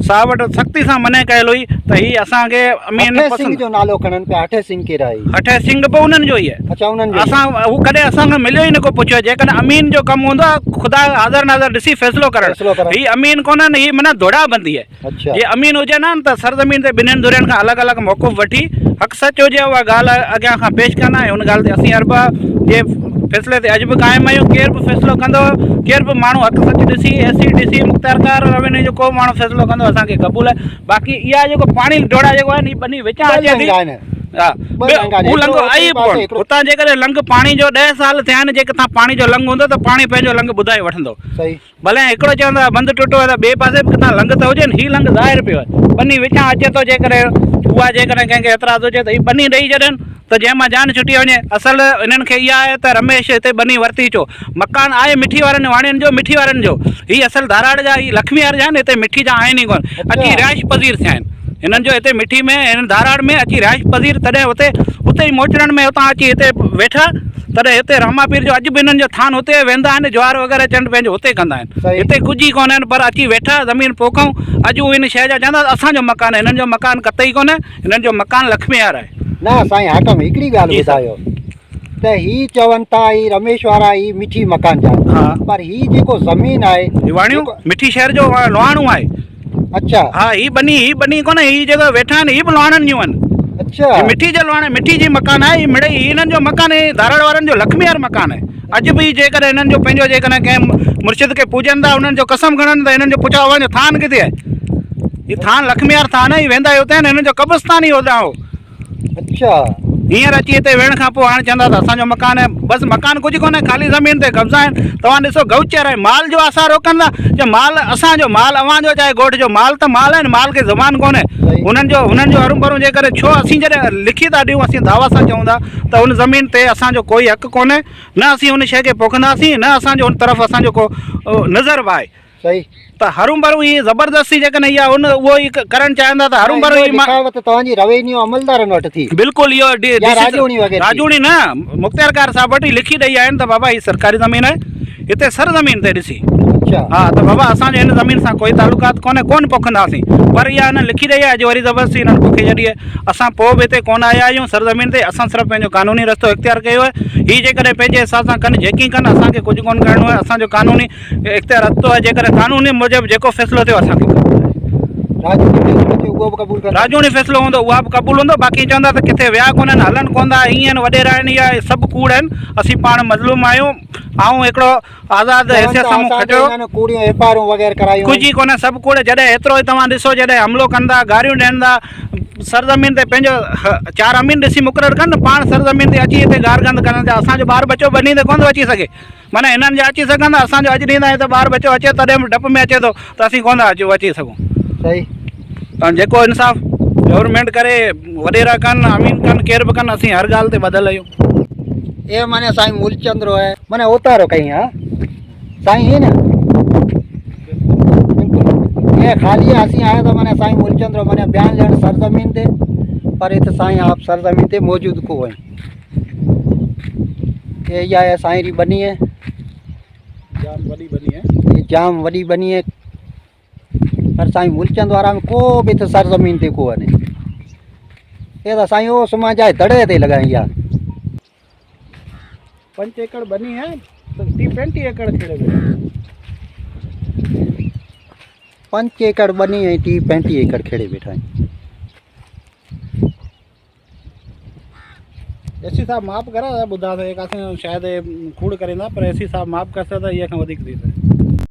साहिब वटि सख़्ती सां मने कयल हुई त ही असांखे अमीन जो नालो खणनि पिया। हठे सिंह केरु आहे? हठे सिंह बि उन्हनि जो ई आहे। अच्छा, उन्हनि जो। असां हू कॾहिं असांखे मिलियो ई न को पुछियो। जेकॾहिं अमीन जो कमु हूंदो आहे ख़ुदा हाज़िर नाज़िर ॾिसी फ़ैसिलो करणु, ही अमीन कोन्हनि, ही माना धोड़ाबंदी आहे। अच्छा, ये अमीन हुजे न त सरज़मीन ते ॿिन्हिनि धुरियुनि खां अलॻि अलॻि मौक़ुफ़ वठी हक़ सच हुजे उहा ॻाल्हि अॻियां खां पेश कंदा। ऐं हुन ॻाल्हि ते असीं अरबा जे फ़ैसिले ते अॼु बि क़ाइमु आहियूं। केर बि फ़ैसिलो कंदो, केर बि माण्हू हक़ सच ॾिसी SC DC मुख़्तियारकार रेवेन्यू जो को माण्हू फ़ैसिलो कंदो, असांखे क़बूल आहे। बाक़ी इहा जेको पाणी डोड़ा जेको आहे न, ॿनी विचां अचे थी। हा, हू लंघ आई कोन हुतां। जेकॾहिं लंघ पाणी जो 10 साल थिया आहिनि, जे किथां पाणी जो लंघ हूंदो त पाणी पंहिंजो लंघ ॿुधाए वठंदो। भले हिकिड़ो चवंदो आहे बंदि टुटो आहे त ॿिए पासे बि किथां लंघ त हुजे न, ही लंघ ज़ाहिर पियो आहे। ॿनी विचां अचे थो, जेकॾहिं उहा जेकॾहिं कंहिंखे एतिराज़ हुजे त ही ॿनी ॾेई छॾनि त जंहिंमां जान छुटी वञे। असल हिननि खे इहा आहे त रमेश हिते ॿनी वरिती अचो। मकान आहे मिठी वारनि वाणियुनि जो, मिठी वारनि जो। ही असल धाराड़ जा, ही लक्ष्मीवार जा आहिनि, हिते मिठी जा आहिनि ई कोन। अची रिहाइश पज़ीर थिया आहिनि हिननि जो हिते मिठी में, हिन धाराड़ में अची रिहाइश पज़ीर। तॾहिं उते ई मोचड़नि में हुतां अची हिते वेठा। तॾहिं हिते रामापीर जो अॼु बि हिननि जो थान हुते वेंदा आहिनि, ज्वार वग़ैरह चंड पंहिंजो हुते कंदा आहिनि। हिते कुझु ई कोन आहिनि, पर अची वेठा ज़मीन पोखूं। अॼु इन शइ जा चवंदा असांजो मकान आहे, हिननि जो मकान कतई कोन्हे, हिननि जो मकान लक्ष्मीवार आहे। न साईं हाकम हिकिड़ी ॻाल्हि ॿुधायो त ही चवनि था ही रमेश वारा ही मिठी मकान जा, पर ही जेको ज़मीन आहे वाणियूं मिठी शहर जो लोहाणो आहे। अच्छा, हा, ही बनी कोन्हे, ही जेको वेठा आहिनि ही बि लोहाणनि जूं आहिनि। अच्छा, मिठी जो लोहाणे, मिठी जी मकान आहे। मिड़ई हिननि जो मकान आहे, धाराड़ वारनि जो लक्ष्मीवार मकान आहे। अॼु बि जेकॾहिं हिननि जो पंहिंजो जेकॾहिं कंहिं मुर्शिद खे पूजनि था, उन्हनि जो कसम खणनि त हिननि जो पुछा वञो थान किथे आहे? ही थान लक्ष्मीवार थान आहे, वेंदा हुते आहिनि, हिननि जो कब्रिस्तान ई होॾां हो। अच्छा, हींअर अची हिते वेहण खां पोइ हाणे चवंदा त असांजो मकान आहे। बसि मकान कुझु कोन्हे, ख़ाली ज़मीन ते कब्ज़ा आहिनि। तव्हां ॾिसो गौचर आहे, माल जो असां रोकंदा जो माल असांजो, माल अव्हांजो चाहे ॻोठ जो माल त माल आहे न, माल खे ज़बान कोन्हे। हुननि जो हरूं भरूं जे करे छो असीं जॾहिं लिखी था ॾियूं, असीं दावा सां चऊं था त हुन ज़मीन ते असांजो कोई हक़ कोन्हे, न असीं हुन शइ खे पोखंदासीं, न असांजो हुन तरफ़ असांजो को नज़र बि आहे। सही त हरूं भरूं ही ज़बरदस्ती जेकॾहिं इहा उहो ई करणु चाहिंदा त हरूं भरूं तव्हांजी रेवेन्यू अमलदारनि वटि थी। बिल्कुलु इहो राजूणी न मुख़्तियारकार साहिब वटि लिखी ॾेई आहिनि त बाबा ही सरकारी ज़मीन आहे, हिते सर ज़मीन ते ॾिसी। हा, त बाबा असांजो हिन ज़मीन सां कोई तालुकात कोन पोखंदासीं, पर इहा हिन लिखी ॾेई आहे। अॼु वरी ज़बरदस्ती हिननि पोखे छॾी आहे। असां पोइ बि हिते कोन आया आहियूं सर ज़मीन ते। असां सिर्फ़ु पंहिंजो कानूनी रस्तो इख़्तियार कयो आहे। हीअ जेकॾहिं पंहिंजे हिसाब सां कनि, जेकी कनि, असांखे कुझु कोन करिणो आहे। असांजो कानूनी इख़्तियार रस्तो आहे। जेकॾहिं कानूनी मूजिबि जेको फ़ैसिलो थियो असांखे राजूणी फ़ैसिलो हूंदो उहा बि क़बूल हूंदो। बाक़ी चवंदा त किथे विया कोन आहिनि, हलनि कोन था, हीअं वॾेरा आहिनि, इहा सभु कूड़ आहिनि। असीं पाण मज़लूम आहियूं। ऐं हिकिड़ो आज़ादु हैसियत सां मूं खटियो, कुझु ई कोन्हे, सभु कूड़। जॾहिं एतिरो ई तव्हां ॾिसो, जॾहिं हमिलो कंदा, गारियूं ॾियनि था, सरज़मीन ते पंहिंजो 4 अमीन ॾिसी मुक़ररु कनि, पाण सरज़मीन ते अची हिते गार गंद कनि था। असांजो ॿार बचो ॿनी ते कोन थो अची सघे, माना हिननि जा अची सघंदा। असांजो अॼु ॾींदा आहियूं त ॿार बचो अचे, तॾहिं बि डप में अचे थो त असीं कोन था अची सघूं। सही, जेको इंसाफ़ गवर्नमेंट करे, वॾेरा कनि, अमीन कनि, केर बि कनि, असीं हर ॻाल्हि ते ॿधल आहियूं। ये माने साईं मूलचंद रो है, माने उतारो कहीं। हाँ साईं है ना, ये खाली असीं आए तो माने साईं मूलचंद रो माने बयान लेण सरजमीन ते, पर इते साईं आप सरजमीन ते मौजूद को है। ये या है साईं री बनी है, जाम वॾी बनी है, ये जाम वॾी बनी है, पर साईं मूलचंद वारा में को भी तो सरजमीन ते को है। ये तो साईं वो सुमा जाए दड़े ते लगाई या 5 एकड़ बनी है तो 30-35 एकड़ खेड़े में। 5 एकड़ बनी ऐं 30-35 एकड़ खेड़े वेठा आहियूं। एसी साहब माफ़ करा ॿुधा त काथे शायदि कूड़ करींदा पर एसी साहब माफ़ कर सघंदा इहा खां वधीक थी सघे।